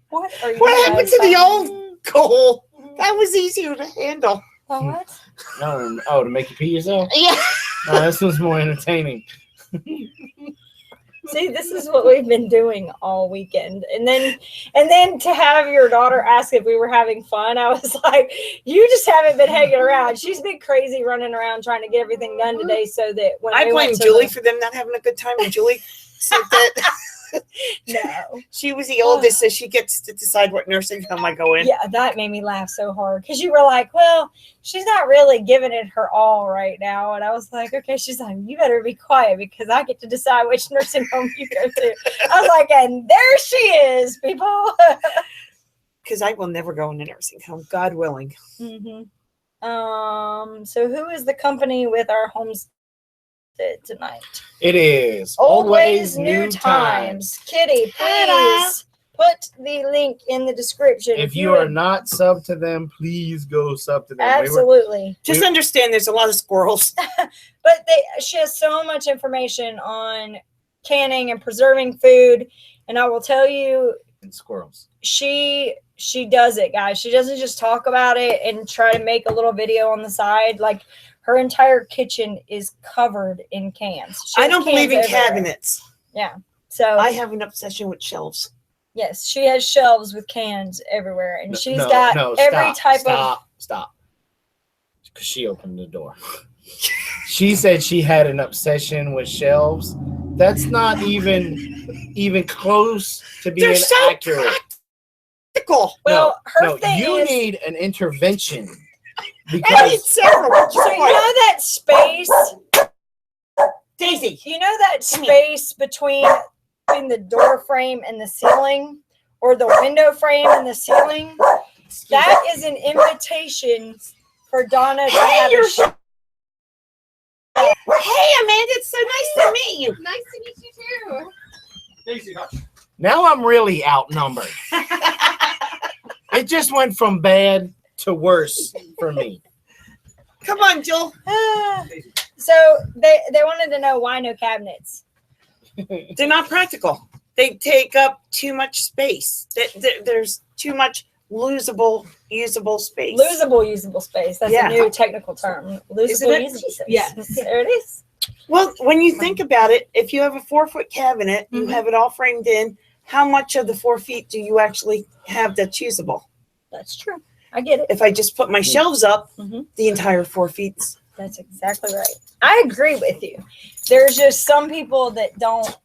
What are you What happened to the saying? old goal? That was easier to handle. Oh, what? No, to make you pee yourself? Yeah. No, this was more entertaining. See, this is what we've been doing all weekend. And then to have your daughter ask if we were having fun, I was like, you just haven't been hanging around. She's been crazy running around trying to get everything done today so that when I we blame went to Julie for them not having a good time. And Julie said that No. she was the oldest, so she gets to decide what nursing home I go in. Yeah, that made me laugh so hard because you were like, well, she's not really giving it her all right now. And I was like, okay. She's like, you better be quiet because I get to decide which nursing home you go to. I was like, and there she is, people. Because I will never go in a nursing home, God willing. Mm-hmm. So who is the company with our Homestead tonight? It is Old Ways, New Times. Kitty, please put the link in the description. If you are not sub to them, please go sub to them. Absolutely. Just understand there's a lot of squirrels. But she has so much information on canning and preserving food. And I will tell you, And squirrels. she does it, guys. She doesn't just talk about it and try to make a little video on the side. Like, her entire kitchen is covered in cans. She I has don't believe in cans everywhere. cabinets. Yeah. So I have an obsession with shelves. yes, she has shelves with cans everywhere, and she's No, got no, every type of. Stop. Because she opened the door. She said she had an obsession with shelves. That's not even close to being They're so accurate. practical. Well, her thing you is need an intervention because several. So you know that space, Daisy. you know that space between the door frame and the ceiling, or the window frame and the ceiling? That is an invitation for Donna to have a show. Hey, Amanda, it's so nice to meet you. Nice to meet you too. Daisy, hush. now I'm really outnumbered. It just went from bad to worse for me. Come on, Jill. So they wanted to know why no cabinets. They're not practical. They take up too much space. There's too much usable space. Losable usable space. That's Yeah. a new technical term. Losable it? usable space. Yes. There it is. Well, when you think about it, if you have a 4-foot cabinet, you have it all framed in. How much of the 4 feet do you actually have that's usable? That's true. I get it. If I just put my shelves up, Mhm. the entire 4 feet. That's exactly right. I agree with you. There's just some people that don't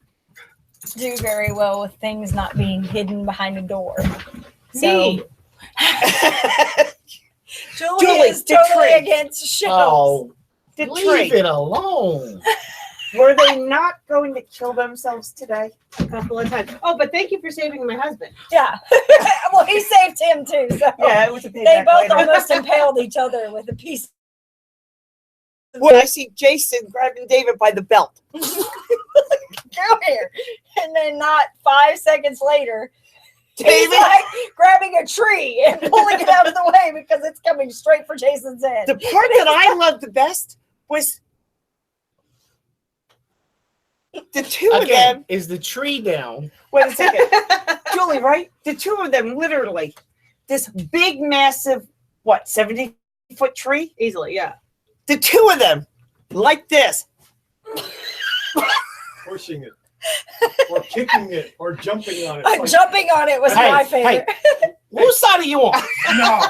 do very well with things not being hidden behind a door. So Julie is the totally tree. against shelves. Oh, The leave tree. it alone. Were they not going to kill themselves today? A couple of times. Oh, but thank you for saving my husband. Yeah. Well, he saved him too. So Yeah, it was a they payback both later. almost impaled each other with a piece. When I see Jason grabbing David by the belt. Come here. And then not 5 seconds later, he's David, like grabbing a tree and pulling it out of the way because it's coming straight for Jason's head. the part that I loved the best was the two of Again, them. is the tree down? Wait a second. Julie, right? The two of them, literally, this big, massive, 70-foot tree? Easily, yeah. The two of them, like this. Pushing it, or kicking it, or jumping on it. It's like, Jumping on it was Hey, my favorite. Whose side are you on? no.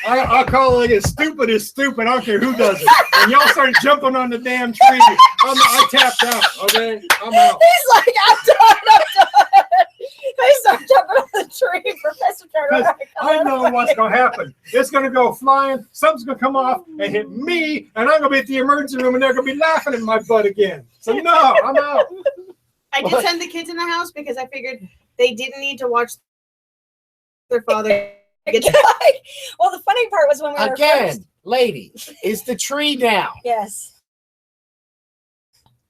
I'll call it as stupid. I don't care who does it. And y'all started jumping on the damn tree. I tapped out. Okay, I'm out. He's like, I'm done. They start jumping on the tree. Professor Turner. I know what's going to happen. It's going to go flying. Something's going to come off and hit me, and I'm going to be at the emergency room, and they're going to be laughing at my butt again. So no, I'm out. I did send the kids in the house because I figured they didn't need to watch their father get Well, the funny part was when we were Again, first. lady, is the tree down? Yes.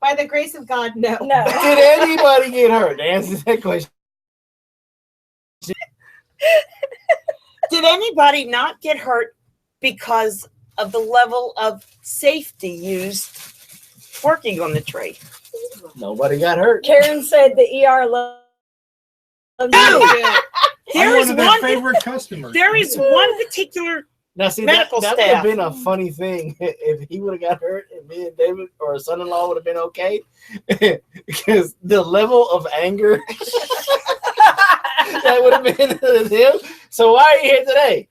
by the grace of God, no. No. Did anybody get hurt? Answer that question. Did anybody not get hurt because of the level of safety used working on the tree? Nobody got hurt. Karen said the ER loves you. There I'm is one of their one. favorite customers. There is one particular. Now, see, Medical that would have staff. been a funny thing if he would have got hurt and me and David or his son-in-law would have been okay. Because the level of anger that would have been with him. So why are you here today?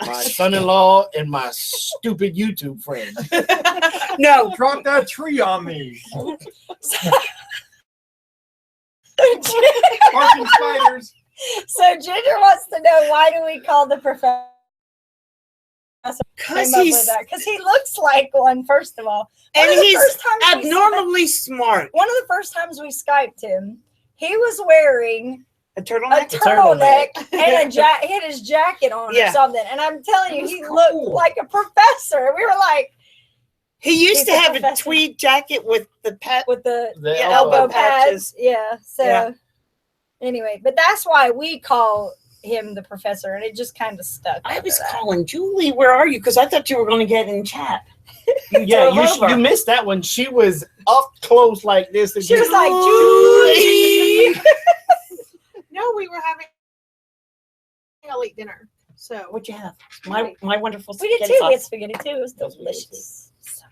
My son-in-law and my stupid YouTube friend. No, Drop that tree on me. Barking spiders. So Ginger wants to know, why do we call the professor? because Came up he's with that because he looks like one. First of all, and One of the he's first times we abnormally smart. one of the first times we Skyped him, he was wearing A a turtleneck. turtleneck and he had his jacket on Yeah. or something. And I'm telling you, was he cool. looked like a professor. We were like, He used He's to a have a professor. tweed jacket with the pet. with the The Yeah, elbow elbow pads. patches. Yeah. So Yeah. anyway, but that's why we call him the professor, and it just kind of stuck. I after was that. calling Julie. Where are you? Because I thought you were going to get in chat. Yeah, drove over. you missed that one. She was up close like this. She was like, Julie. No, we were having a late dinner. So What'd you have? My wonderful We did spaghetti too. We had sauce. spaghetti too. It was That's what we did, delicious. So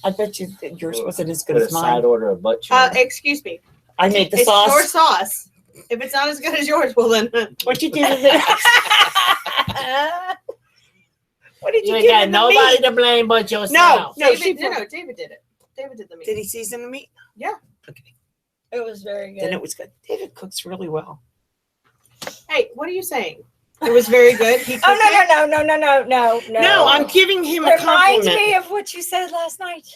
I bet you that yours wasn't as good Put a as mine. side order of butt chili. excuse me. I made the It's sauce. your sauce. If it's not as good as yours, well then What you do to the What did You you ain't do got to the nobody meat? to blame but yourself. No, David, David did it. David did the meat. Did he season the meat? Yeah. Okay. it was very good. Then it was good. David cooks really well. Hey, what are you saying? It was very good. He cooked it. No, I'm giving him a Remind compliment. me of what you said last night.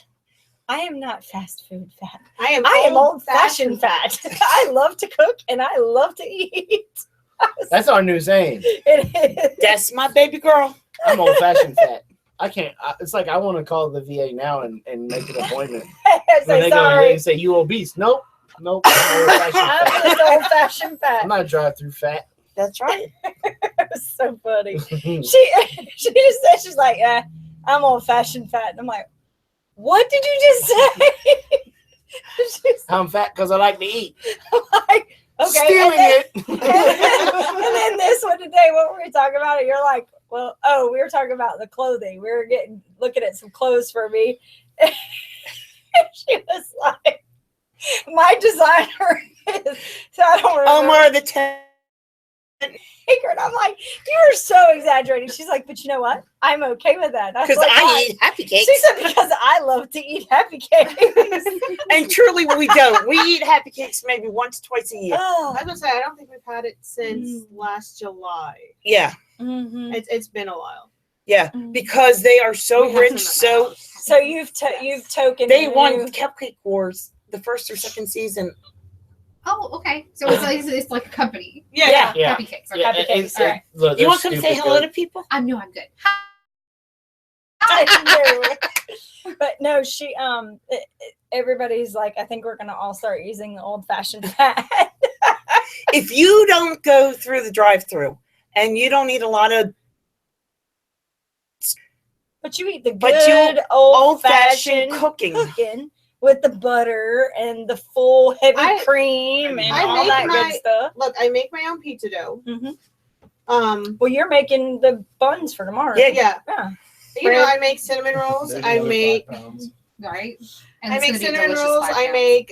I am not fast food fat. I am old-fashioned fat. I love to cook and I love to eat. That's our new saying. It is. That's my baby girl. I'm old-fashioned fat. I can't. It's like I want to call the VA now and make an appointment. I'm so When they go sorry. and say you obese. Nope. I'm old-fashioned I'm fat. just old-fashioned fat. I'm not drive-through fat. That's right. It was so funny. She just said, she's like, I'm old-fashioned fat. And I'm like, what did you just say? She's I'm fat because I like to eat. like, okay. Stealing it. And then this one today, what were we talking about? And you're like, well, we were talking about the clothing. We were looking at some clothes for me. And she was like, my designer is, so I don't remember. Omar the 10. And I'm like, you're so exaggerating. She's like, but you know what? I'm okay with that. Because like, I eat Happy Cakes. She said, because I love to eat Happy Cakes. And truly we don't. We eat Happy Cakes maybe once, twice a year. Oh. I was gonna say I don't think we've had it since last July. Yeah. Mm-hmm. It's been a while. Yeah. Because they are so We have rich, some in the house. So you've token. they the won new- Cupcake Wars the first or second season. Oh, okay. So it's like a company. Yeah. Yeah. Happy Cakes. Okay. Yeah, Happy Cakes. it- All right. look, You they're want to come say stupid hello good. to people? I know I'm good. I know. But no, she everybody's like, I think we're gonna all start using the old-fashioned fat. If you don't go through the drive-through and you don't eat a lot of But you eat the But you- good old-fashioned old-fashioned cooking. with the butter and the full heavy I- cream and I all make that my- good stuff. Look, I make my own pizza dough. Mhm. Well, you're making the buns for tomorrow. Yeah. Yeah. You know, I make cinnamon rolls. There's I another make 5 pounds. Right? I it's make gonna be cinnamon delicious rolls. 5 I pounds. make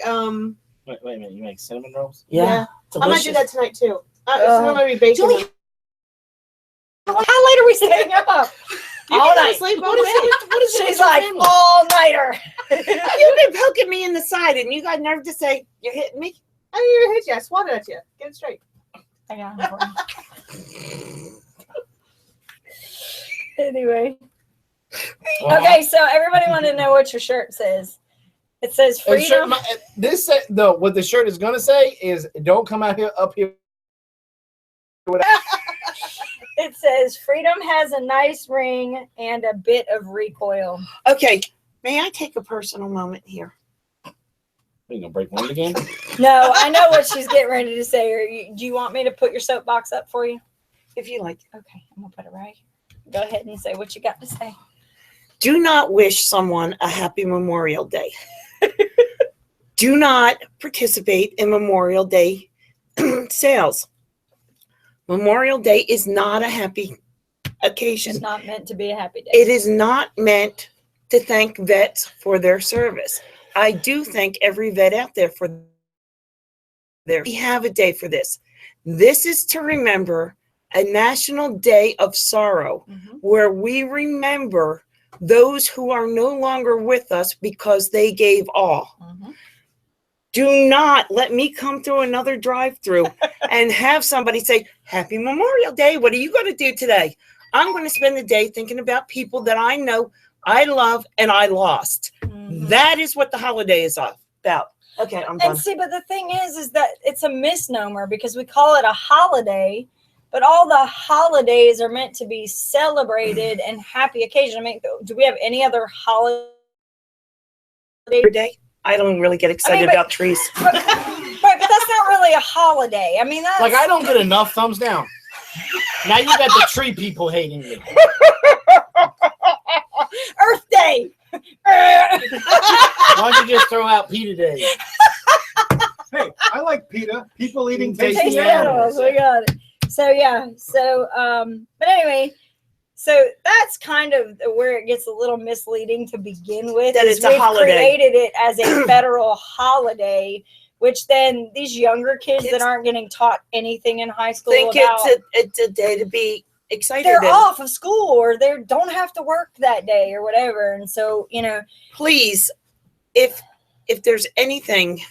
Wait a minute. You make cinnamon rolls? Yeah. I might do that tonight too. Oh. So I'm gonna be baking. Julie, how late are we staying up? You all can go night. to sleep What all is day. it? What is it? She's with your like family? all nighter. You've been poking me in the side, and you got nerve to say you're hitting me. I didn't even hit you. I swatted at you. Get it straight. I got him for you. Anyway. Okay, so everybody wanted to know what your shirt says. It says And shirt, freedom. what the shirt is gonna say is, don't come out here up here. It says freedom has a nice ring and a bit of recoil. Okay, may I take a personal moment here? You gonna break wind again? No, I know what she's getting ready to say. Do you want me to put your soapbox up for you? If you like. Okay, I'm gonna put it right here. Go ahead and say what you got to say. Do not wish someone a happy Memorial Day. Do not participate in Memorial Day sales. Memorial Day is not a happy occasion. It's not meant to be a happy day. It is not meant to thank vets for their service. I do thank every vet out there for their. We have a day for this. This is to remember a national day of sorrow where we remember those who are no longer with us because they gave all. Do not let me come through another drive-through and have somebody say, Happy Memorial Day. What are you going to do today? I'm going to spend the day thinking about people that I know, I love, and I lost. That is what the holiday is about. Okay, I'm done. And see, but the thing is that it's a misnomer because we call it a holiday, but all the holidays are meant to be celebrated and happy occasion. I mean, do we have any other holiday? Every day? I don't really get excited but- about trees. But that's not really a holiday. I mean, that's Like, I don't get enough thumbs down. Now you got the tree people hating me. Earth Day. Why don't you just throw out PETA Day? Hey, I like PETA. People eating Tasty tasty Tasty animals. animals. We got it. So yeah. So but anyway, so that's kind of where it gets a little misleading to begin with. That is it's a we've holiday. created it as a federal holiday, which then these younger kids that aren't getting taught anything in high school Think about it's a day to be excited. they're in. off of school or they don't have to work that day or whatever. And so, you know, Please, if there's anything,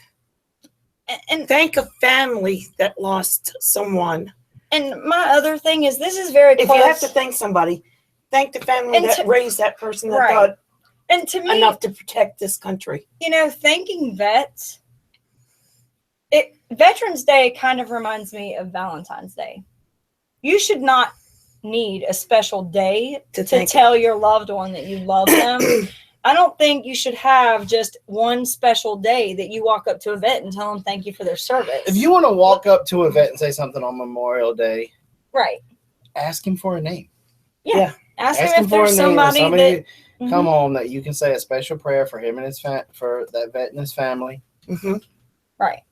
and thank a family that lost someone. And my other thing is, this is very If close. you have to thank somebody, thank the family And that to- raised that person that Right. thought And to me, enough to protect this country. thanking vets, Veterans Day kind of reminds me of Valentine's Day. You should not need a special day to tell your loved one that you love them. I don't think you should have just one special day that you walk up to a vet and tell them thank you for their service. If you want to walk up to a vet and say something on Memorial Day, right, ask him for a name. Yeah. Ask him if for there's a name. somebody that come home that you can say a special prayer for him and his for that vet and his family. Mm-hmm. Right.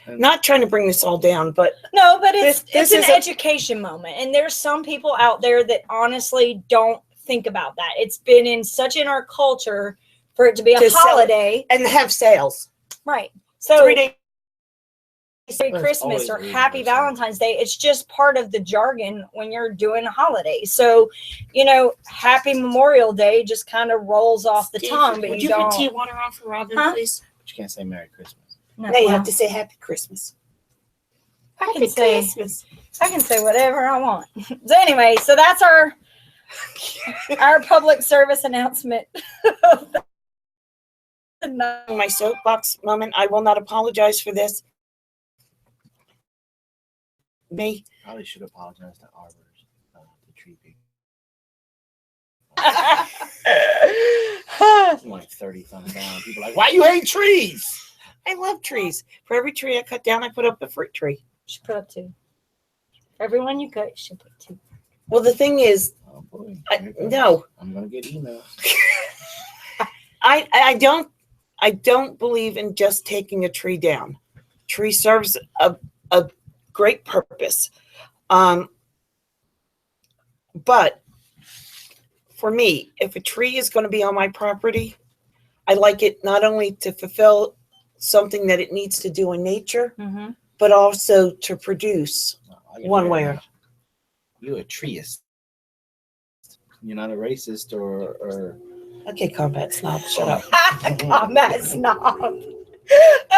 Not trying to bring this all down, but no, but it's this an is education moment, and there's some people out there that honestly don't think about that. It's been in our culture for it to be a holiday and have sales. Right. So 3 days. Merry Christmas or Happy Valentine's Day. It's just part of the jargon when you're doing a holiday. So, Happy Memorial Day just kind of rolls off the tongue, but Would you you don't. put tea water on for Robin, please? But you can't say Merry Christmas. No, you have to say Happy Christmas. I can say whatever I want. So anyway, so that's our public service announcement. My soapbox moment. I will not apologize for this. Me. Probably should apologize to arbors, the tree people. I'm like 30 thumbs down. People are like, why you hate trees? I love trees. For every tree I cut down, I put up a fruit tree. You should put up 2. For everyone you cut, you should put 2. Well, the thing is, oh boy, no. I'm gonna get emails. I don't believe in just taking a tree down. Tree serves a great purpose. But for me, if a tree is going to be on my property, I like it not only to fulfill something that it needs to do in nature, but also to produce one way or you're a treeist. You're not a racist or okay, combat snob. Shut up. Combat snob.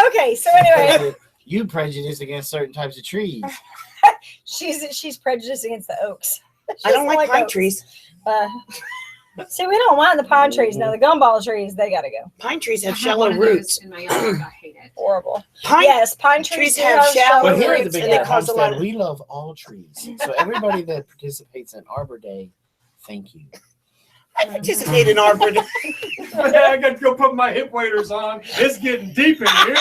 Okay, so anyway, you prejudice against certain types of trees. she's prejudiced against the oaks. I don't like pine oaks. trees. See, we don't mind the pine trees. Now the gumball trees, they gotta go. Pine trees have I shallow one of those roots. in my yard. I hate it. Horrible. Pine Pine trees trees have shallow But here at the roots Big and they Bad cause a lot Homestead, of. we love all trees. So everybody that participates in Arbor Day, thank you. I participate in Arbor Day. I got to go put my hip waders on. It's getting deep in here.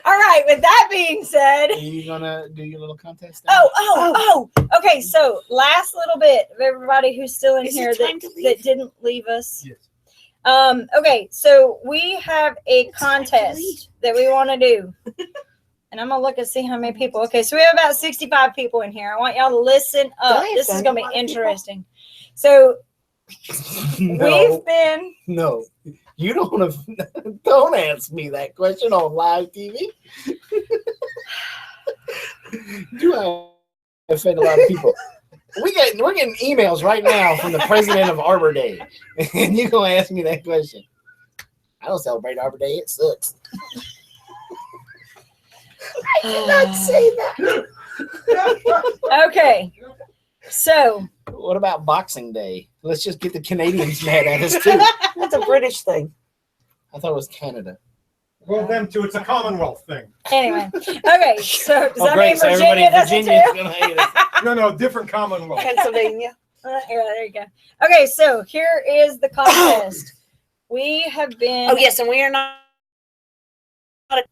All right, with that being said. Are you gonna do your little contest now? Oh. Okay, so last little bit of everybody who's still in here that didn't leave us. Yes. Okay, so we have a contest that we want to do. And I'm going to look and see how many people. Okay, so we have about 65 people in here. I want y'all to listen up. This is going to be interesting. So we've been. No, you don't ask me that question on live TV. Do I offend a lot of people? We're getting emails right now from the president of Arbor Day, and you're gonna ask me that question. I don't celebrate Arbor Day. It sucks. I did not say that. Okay, so what about Boxing Day? Let's just get the Canadians mad at us too. That's a British thing. I thought it was Canada. Well, them too. It's a Commonwealth thing. anyway, okay, so does that mean So Virginia does it Virginia's too? gonna hate us. No, different Commonwealth. Pennsylvania. Yeah, there you go. Okay, so here is the contest. We have been. Oh yes, and we are not.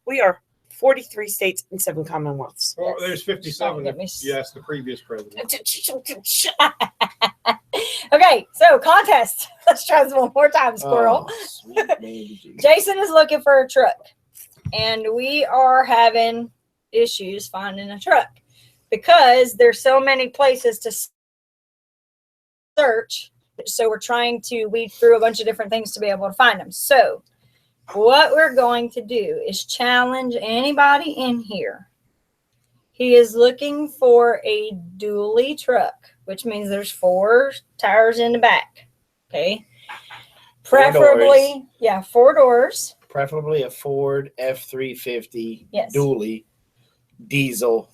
We are 43 states and 7 commonwealths. Well, there's 57. Let me Yes, the previous president. Okay, so contest. Let's try this one more time, Squirrel. Oh, sweet baby. Jason is looking for a truck, and we are having issues finding a truck because there's so many places to search. So we're trying to weed through a bunch of different things to be able to find them. So what we're going to do is challenge anybody in here. He is looking for a dually truck, which means there's 4 tires in the back. Okay. 4 Preferably, 4 doors. Preferably a Ford F-350 Yes. dually diesel.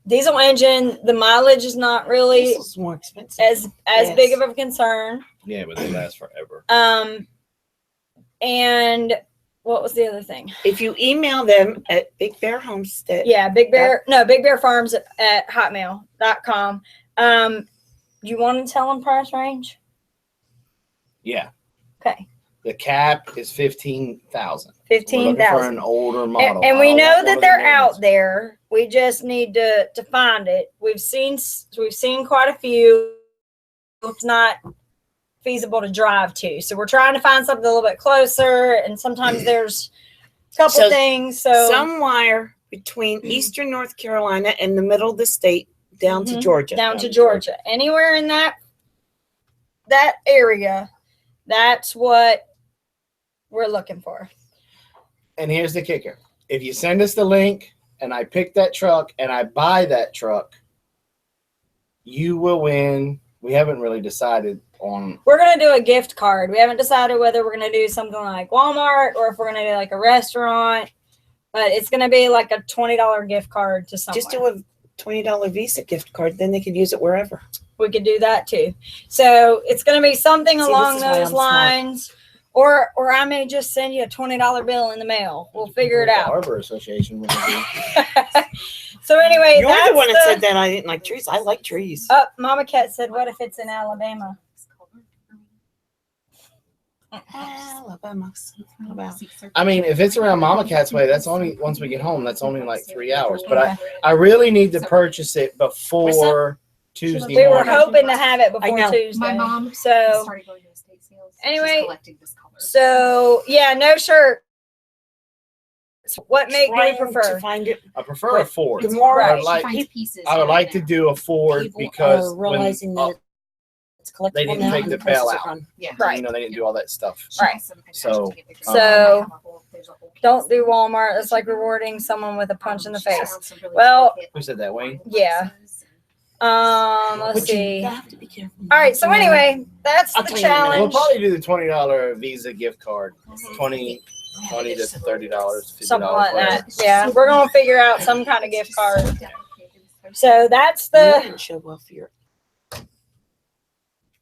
diesel engine. The mileage is not really Diesel's more expensive. as Yes. big of a concern. Yeah, but they last forever. And what was the other thing? If you email them at Big Bear Homestead. Yeah, Big Bear Farms at hotmail.com. You want to tell them price range? Yeah. Okay. The cap is 15,000. 15,000 for an older model. And we I don't know want one that of they're the new out ones. there. We just need to find it. We've seen quite a few. It's not feasible to drive to, so we're trying to find something a little bit closer. And sometimes there's a couple things. So somewhere between eastern North Carolina and the middle of the state down to Georgia. Down to Georgia. Anywhere in that area, that's what we're looking for. And here's the kicker. If you send us the link and I pick that truck and I buy that truck, you will win. We haven't really decided on. We're going to do a gift card. We haven't decided whether we're going to do something like Walmart or if we're going to do like a restaurant, but it's going to be like a $20 gift card to somewhere. Just do a $20 Visa gift card. Then they could use it wherever. We could do that too. So it's going to be something along those lines. Or I may just send you a $20 bill in the mail. We'll figure it out. The Harbor Association. So anyway, you're the one that said that I didn't like trees. I like trees. Mama Cat said, "What if it's in Alabama?" Alabama. I mean, if it's around Mama Cat's way, that's only once we get home. That's only like 3 hours. But I really need to purchase it before Tuesday We were morning. hoping to have it before Tuesday. My mom so started going to estate sales. Anyway, She's collecting this color. So yeah, no shirt. What make do you prefer? I prefer a Ford. The more I would like, pieces I would like to do a Ford people because are realizing that it's collectible they didn't now take and the prices bell are out. run. Yeah. Right. You know, they didn't do all that stuff. Right. So Don't do Walmart. It's like rewarding someone with a punch in the face. Well, who said that, Wayne? Yeah. Let's But you see. have to be careful. All right. So anyway, that's the I'll tell you in a minute. We'll challenge. probably do the $20 Visa gift card. $20 to $30, $50. Something like whatever. that. Yeah, we're gonna figure out some kind of gift card. So that's You the. didn't show off your.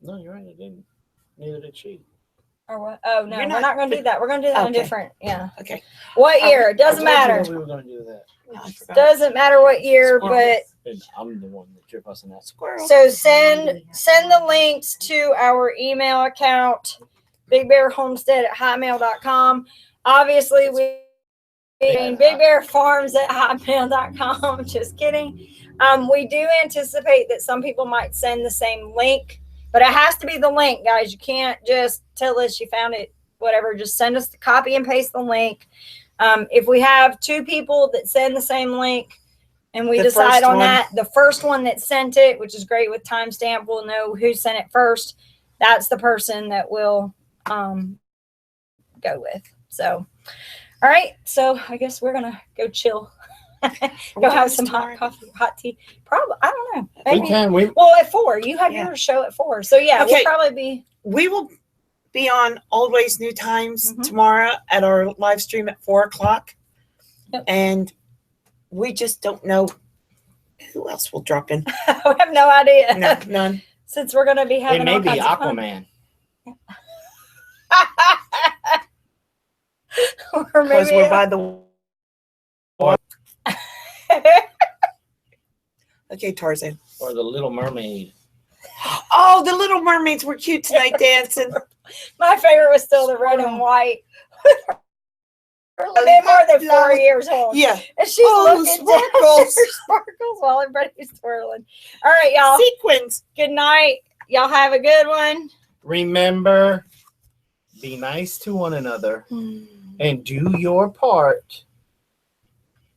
No, you're right. It didn't. Neither did she. Or what? Oh no, You're we're not gonna do that. We're gonna do that on Okay. different. Yeah. Okay. What year? It doesn't I told matter. you we were going to do that. No, I forgot. Doesn't matter what year, but And I'm the one that you're fussing at. Squirrel. so send the links to our email account, bigbearhomestead@hotmail.com. Obviously, we mean bigbearfarms@hotmail.com. Just kidding. We do anticipate that some people might send the same link, but it has to be the link, guys. You can't just tell us you found it, whatever. Just send us the copy and paste the link. If we have 2 people that send the same link and we decide on that, the first one that sent it, which is great with timestamp, we'll know who sent it first. That's the person that we'll go with. So, all right. So I guess we're gonna go chill. Go have some hot coffee, hot tea. Probably, I don't know. Maybe. We can. Well, at 4. You have your show at 4. So yeah, Okay. we'll probably be. We will be on Old Ways New Times Mhm. tomorrow at our live stream at 4:00. Yep. And we just don't know who else will drop in. I have no idea. No, none. Since we're gonna be having It may all be kinds of fun. Aquaman. Or Because maybe we're by the. Okay, Tarzan. Or the Little Mermaid. Oh, the Little Mermaids were cute tonight dancing. my favorite was still the red and white. They're more than 4 years old. Yeah. And she's looking down at sparkles. her sparkles while everybody's twirling. All right, y'all. Sequins. Good night. Y'all have a good one. Remember, be nice to one another and do your part.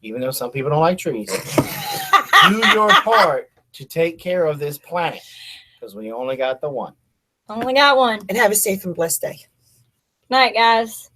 Even though some people don't like trees, do your part to take care of this planet because we only got the one. Only got one. And have a safe and blessed day. Night, guys.